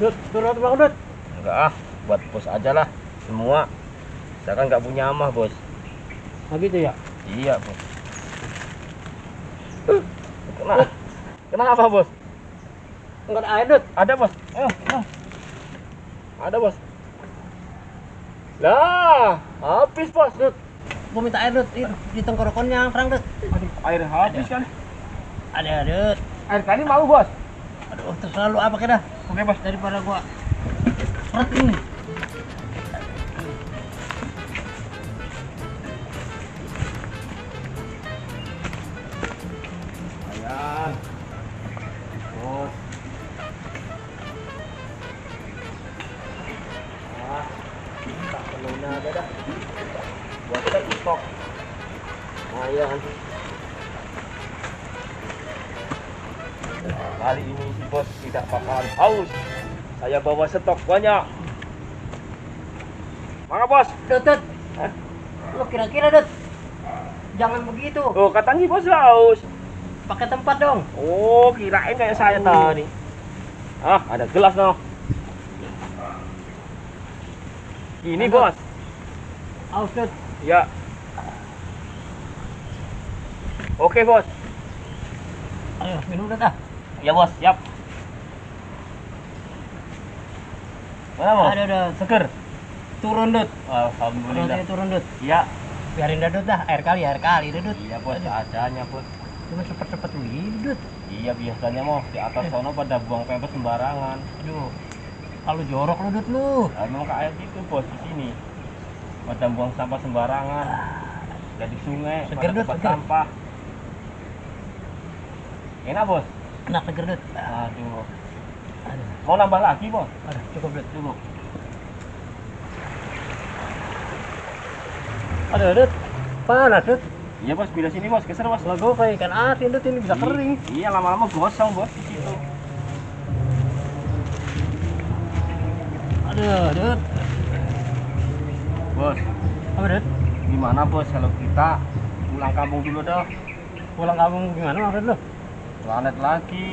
Dut, turun bang Dut. Enggak ah, buat bos aja lah. Semua. Saya kan nggak punya amah bos. Oh gitu ya. Iya bos. Kenapa bos? Enggak ada air Dut. Ada bos. Ada bos. Lah, habis bos. Dut, gua minta air Dut. Di tenggorokannya terang Dut. Aduh, air habis kan? Ada Dut. Air kali mau bos. Aduh, terserah lu apa kira? Oke bos. Daripada gua peret ini. Ayan. Bos. Tak perlu nada dah. Buat stok. Ayan. Kali ini si bos tidak bakalan haus. Saya bawa stok banyak. Mana bos? Dut, Dut. Lu kira-kira Dut. Jangan begitu. Oh katanya bos haus. Pakai tempat dong. Oh kirain kayak saya tadi. Ah ada gelas no. Ini Ada. bos. Aus Dut. Ya. Oke bos. Ayo, minum Dut ah. Ya bos, siap. Mana bos? Ada Dut. Seger. turun Dut. Alhamdulillah. Roti turun Dut. Iya, Biarin dah Dut dah, air kali Dut. iya bos, adanya bos. Cuma cepet-cepet begini Dut. Iya biasanya mau di atas sono pada buang pempes sembarangan. Aduh, kalau jorok lu Dut lu. Nah, memang kayak gitu bos di sini. Pada buang sampah sembarangan. Jadi sungai, Seger, pada Dut, tempat seger. sampah. Enak bos. Enak seger Dut. Aduh. Aduh, Mau nambah lagi bos? cukup Dut, cukup. Aduh Dut, panas Dut. Iya bos, pindah sini bos, geser bos. Kalau gue kayak ikan asin Dut, ini bisa kering. Iya, lama-lama gosong bos di situ. Aduh Dut. Bos, Apa Dut? gimana bos kalau kita pulang kampung dulu dah? Pulang kampung gimana maksud lu? Planet lagi.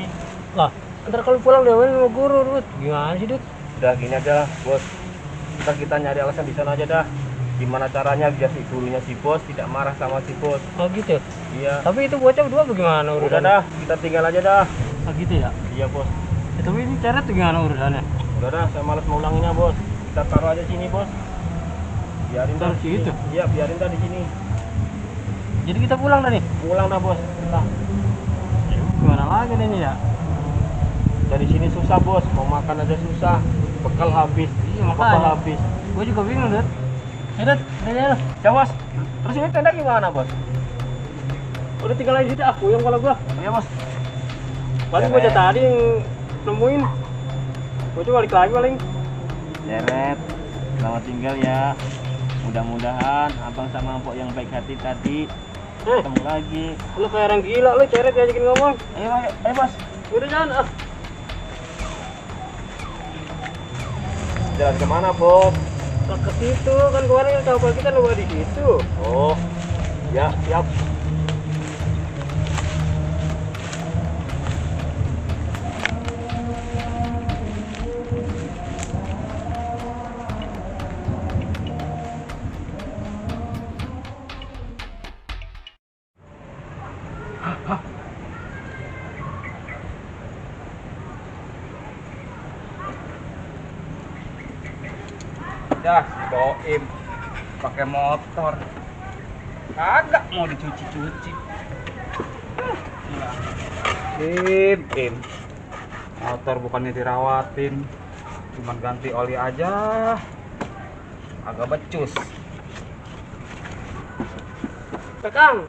Lah, ntar kalau pulang dewain sama guru Dut. Gimana sih Dut? Udah gini aja bos, ntar kita nyari alasan di sana aja dah. Gimana caranya biar si gurunya si bos tidak marah sama si bos. Oh gitu. Iya. Tapi itu bocah berdua bagaimana Udah urusannya? dah, kita tinggal aja dah. Oh gitu ya? Iya bos. Tapi ini ceret gimana urusannya? Udah dah, saya malas ngulanginnya bos. Kita taruh aja sini bos. Biarin dah Taruh situ? Iya, biarin dah di sini. Jadi kita pulang dah nih? Pulang dah bos. Nah, Gimana lagi nih ini ya? dari sini susah bos. Mau makan aja susah. Bekal habis. Iya, Bekal makanya. habis. Gue juga bingung Dut. Dut, udah Ya bos. Terus ini tenda gimana bos? udah tinggal aja situ aku yang kalau gua. Iya bos. Paling bocah tadi yang nemuin. Gue coba balik lagi paling. Deret, selamat tinggal ya. Mudah-mudahan abang sama mpok yang baik hati tadi ketemu lagi. Lu kayak orang gila lu ceret diajakin ngomong. Ayo bos. Udah jangan ah. Jalan kemana bos? Ke situ kan kemarin kapal kita lupa di situ. Oh, ya siap. Dah, si Boim pakai motor. Kagak mau dicuci-cuci. Im. Motor bukannya dirawatin, cuman ganti oli aja. Agak becus. Kakang,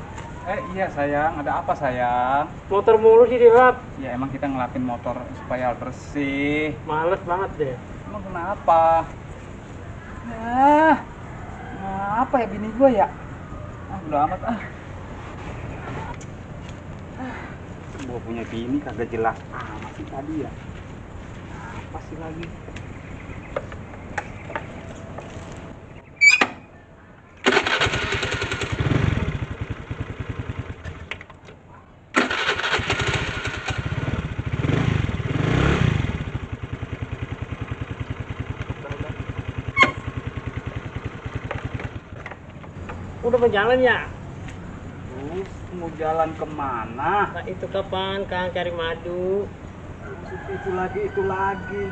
Iya sayang, ada apa sayang? motor mulu sih dirap. Ya emang kita ngelapin motor supaya bersih. Males banget deh. Emang kenapa? Nah, apa ya bini gue ya? Udah amat ah. Gue punya bini kagak jelas amat sih tadi ya. Apa sih lagi? Udah berjalan ya? Terus mau jalan kemana? Nah, itu kapan Kang cari madu? Itu lagi.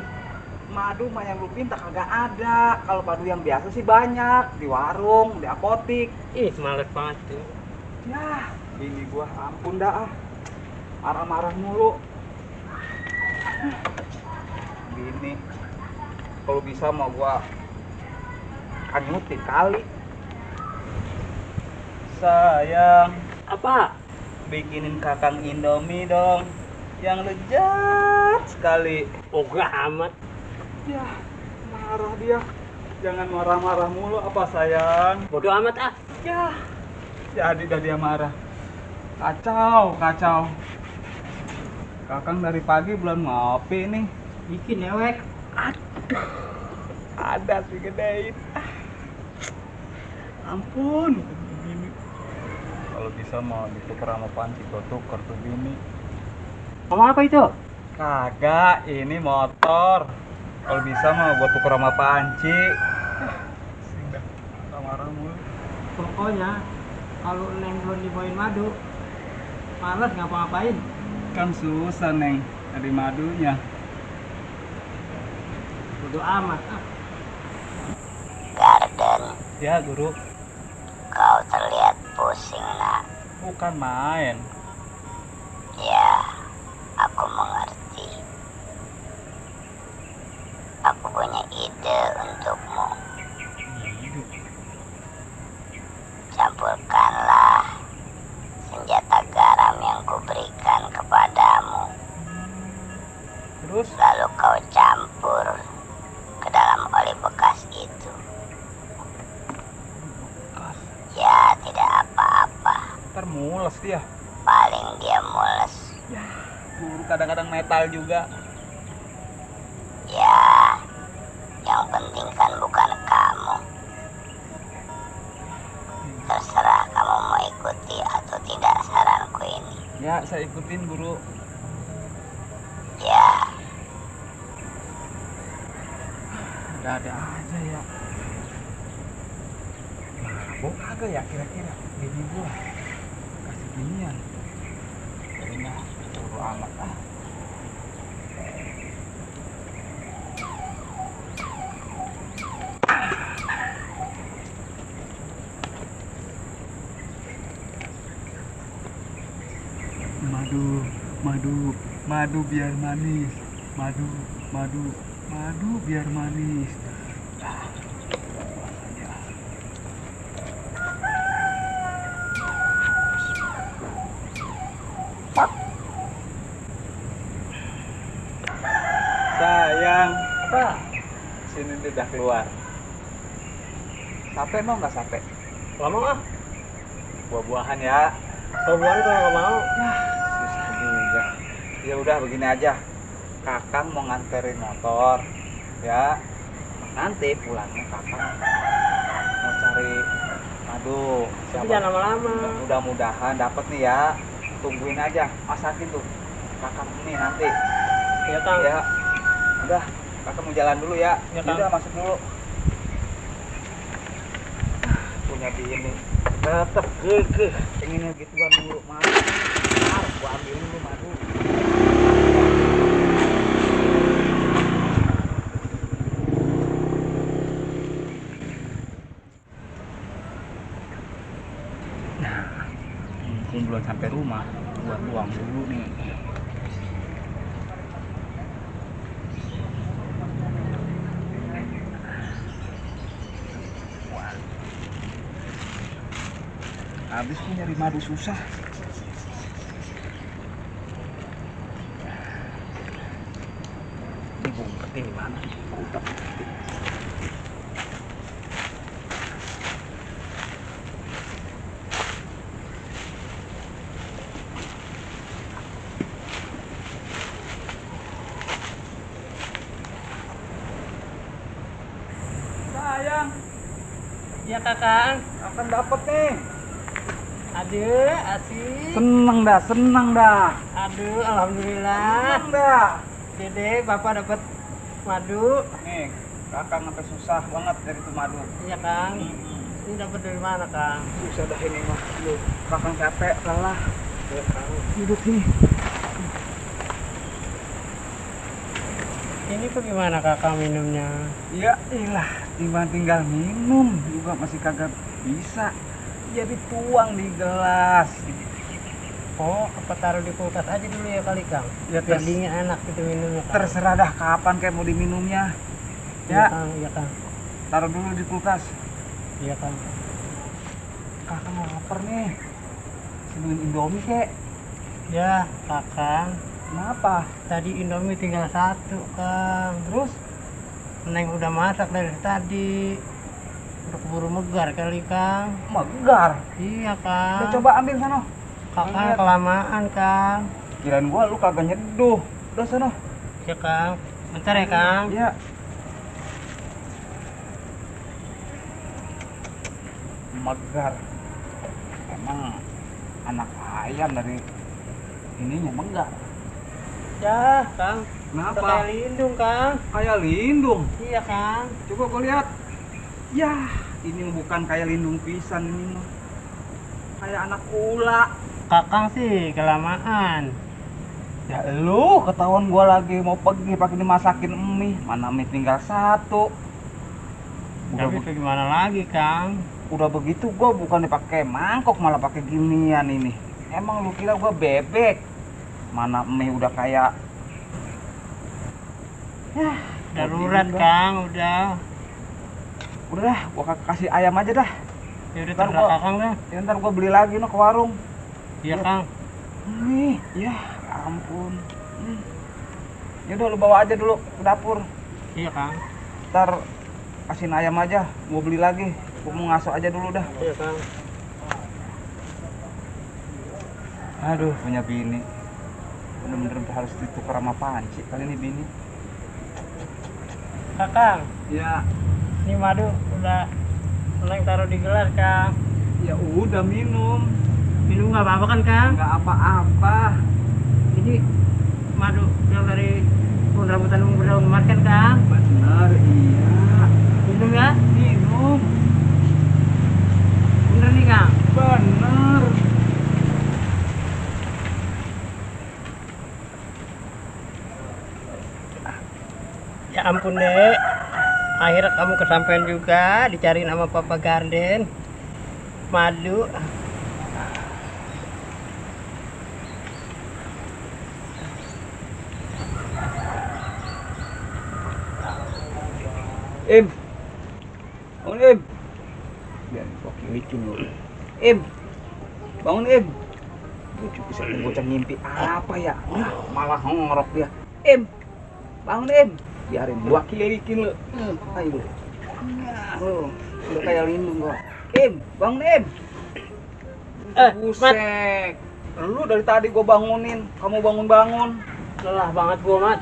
Madu mah yang lu pinta kagak ada. Kalau madu yang biasa sih banyak di warung, di apotik. Ih, males banget tuh. Ya, bini gua ampun dah ah. Marah-marah mulu. Bini, kalau bisa mau gua kanyutin kali. Sayang, Apa? bikinin kakang Indomie dong. Yang lezat sekali. Ogah amat. Ya, marah dia. Jangan marah-marah mulu apa sayang. Bodoh amat ah. Ya, jadi dah dia marah. Kacau. Kakang dari pagi belum ngopi nih. Bikin ya, Wek. Ada sih gedein. Ampun. Bini. Kalau bisa mau ditukar sama panci, gua tuker tuh bini. Ngomong apa itu? Kagak, ini motor. Kalau bisa mau gua tuker sama panci. Sudah, marah mulu. Pokoknya kalau Neng belum dibawain madu, males ngapa-ngapain. Kan susah neng, dari madunya. Bodoh amat ah. Ya, Guru. Kau terlihat pusing, nak. Bukan main. Ya, aku mengerti. Aku punya ide untukmu. Campurkanlah senjata garam yang kuberikan kepadamu. Terus? Lalu kau campur ke dalam oli bekas itu. Ya, tidak apa-apa. Ntar mules dia. Paling dia mules. Guru kadang-kadang metal juga. Ya, yang penting kan bukan kamu. Terserah kamu mau ikuti atau tidak saranku ini. Ya, saya ikutin, Guru. Ya, Ada aja ya. Mabok kagak ya kira-kira? Bini gua kasih ginian. Kayaknya buru amat ah. Madu, madu, madu biar manis. Madu, madu, madu biar manis. Sayang, apa? Sini dia udah keluar. Sape mau nggak sape? Gak mau ah. Buah-buahan ya. Buah-buahan kalau gak mau. Susah juga. Ya udah begini aja. Kakang mau nganterin motor, ya. Nanti pulangnya kakang mau cari madu. Tapi jangan lama-lama. Mudah-mudahan dapat nih ya. Tungguin aja, masakin tuh. Kakang ini nanti. Ya Kang. Ya. Udah, kakak mau jalan dulu ya. Ya, Kang. Udah masuk dulu. Punya bini tetep gigih pengennya gituan dulu madu. Gua ambilin dulu madu. Nah, mumpung belum sampai rumah, gua tuang dulu nih. Habis tuh nyari madu susah. Ini gua umpetin di mana? Sayang, Ya Kakang. akan dapat nih. Aduh, asik. Seneng dah. Aduh, alhamdulillah. Seneng dah. Dede, Bapak dapat madu. Nih, kakak sampai susah banget dari itu madu. Iya Kang. Ini dapat dari mana Kang? Susah dah ini mah. Lu, kakak capek, lelah. Ya Kang. Duduk sini. Ini tuh gimana Kakang minumnya? Ya ilah, tinggal minum juga masih kagak bisa. Jadi tuang di gelas. Oh, apa taruh di kulkas aja dulu ya kali Kang? Ya, Biar dingin enak gitu minumnya Kang. Terserah dah kapan kayak mau diminumnya. Iya Ya, Kang, iya Kang. taruh dulu di kulkas. Iya Kang. Kakak lapar nih. Seduhin Indomie kek. Ya, Kakang. Kenapa? Tadi Indomie tinggal satu Kang. Terus? Neng udah masak dari tadi. Udah keburu megar kali Kang. Megar. Iya Kang. Udah coba ambil sana. Kakang Lihat. kelamaan Kang. Kirain gua lu kagak nyeduh. Udah sana. Iya Kang. Bentar ya Kang. Iya. Megar. Emang anak ayam dari ininya megar. Ya Kang. Udah Kenapa? kayak lindung Kang. Kayak lindung. Iya Kang. Coba gua lihat. Ya, ini bukan kayak lindung pisan ini mah. Kayak anak ula. Kakang sih kelamaan. Ya lu ketahuan gua lagi mau pergi pakai dimasakin mie. Mana mie tinggal satu. Tapi gimana lagi, Kang? Udah begitu gua bukan dipakai mangkok malah pakai ginian ini. Emang lu kira gua bebek? Mana mie udah kayak Darurat, udah. Kang, udah. Udah dah, gua kasih ayam aja dah. Ya udah Ntar terserah gua- Kakang dah. Ya, ntar gua beli lagi no ke warung. Iya, Kang. Nih, ya ampun. Ya udah lu bawa aja dulu ke dapur. Iya, Kang. Ntar kasihin ayam aja, gua beli lagi. Gua mau ngaso aja dulu dah. Iya, Kang. Aduh, punya bini. Bener-bener harus ditukar sama panci kali ini bini. Kakang, Ya, ini madu udah Neng taruh di gelas, Kang. ya udah minum. Minum nggak apa-apa kan, Kang? Nggak apa-apa. Ini madu yang dari pohon rambutan ungu berdaun emas kan, Kang? Bener, iya. Minum ya? Minum. Bener nih, Kang? Bener. Ya ampun, Dek. Akhirnya kamu kesampaian juga, dicariin sama Papa Garden. Madu. Im. Bangun, Im. Biar gua kilikin lu. Im. Bangun, Im. Bisa bocah ngimpi apa ya? Malah ngorok dia. Im. Bangun, Im. Biarin gua kilikin lu. Ayo lu. Lu udah kayak lindung gua. Im, bangun, Im. Mat. Busek. Lu dari tadi gua bangunin, kamu bangun-bangun. Lelah banget gua, Mat.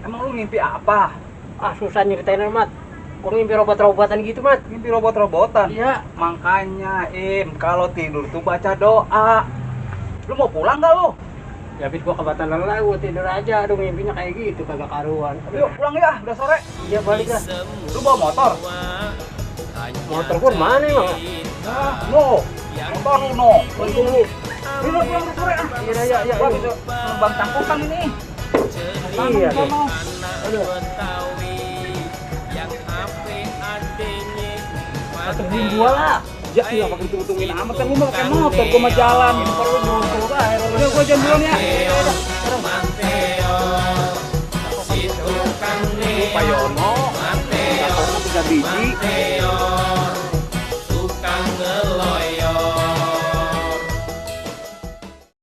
Emang lu ngimpi apa? Ah, susah nyeritain, Mat. Gua ngimpi robot-robotan gitu, Mat. Ngimpi robot-robotan? Iya. Makanya, Im, kalau tidur tuh baca doa. Lu mau pulang gak lu? Ya, habis gua kebatan lelah, gua tidur aja. Aduh, mimpinya kayak gitu, kagak karuan. Yuk pulang ya, udah sore. Iya, balik dah. Lu bawa motor? Motor gua mana emang? Nah, no. Motor lu, no. Balik dulu. Ini udah pulang udah sore ah. Iya, iya. Gua bisa bang cangkukan ini. Iya, Sono, deh. sono. Aduh. Atau beliin gua lah. Ya, iya pakai hitung-hitungin amat kan lu mau pakai motor, gua mah jalan. Motor lu motor aja. Udah gua jalan duluan ya. Pak Yono, motornya 3 biji.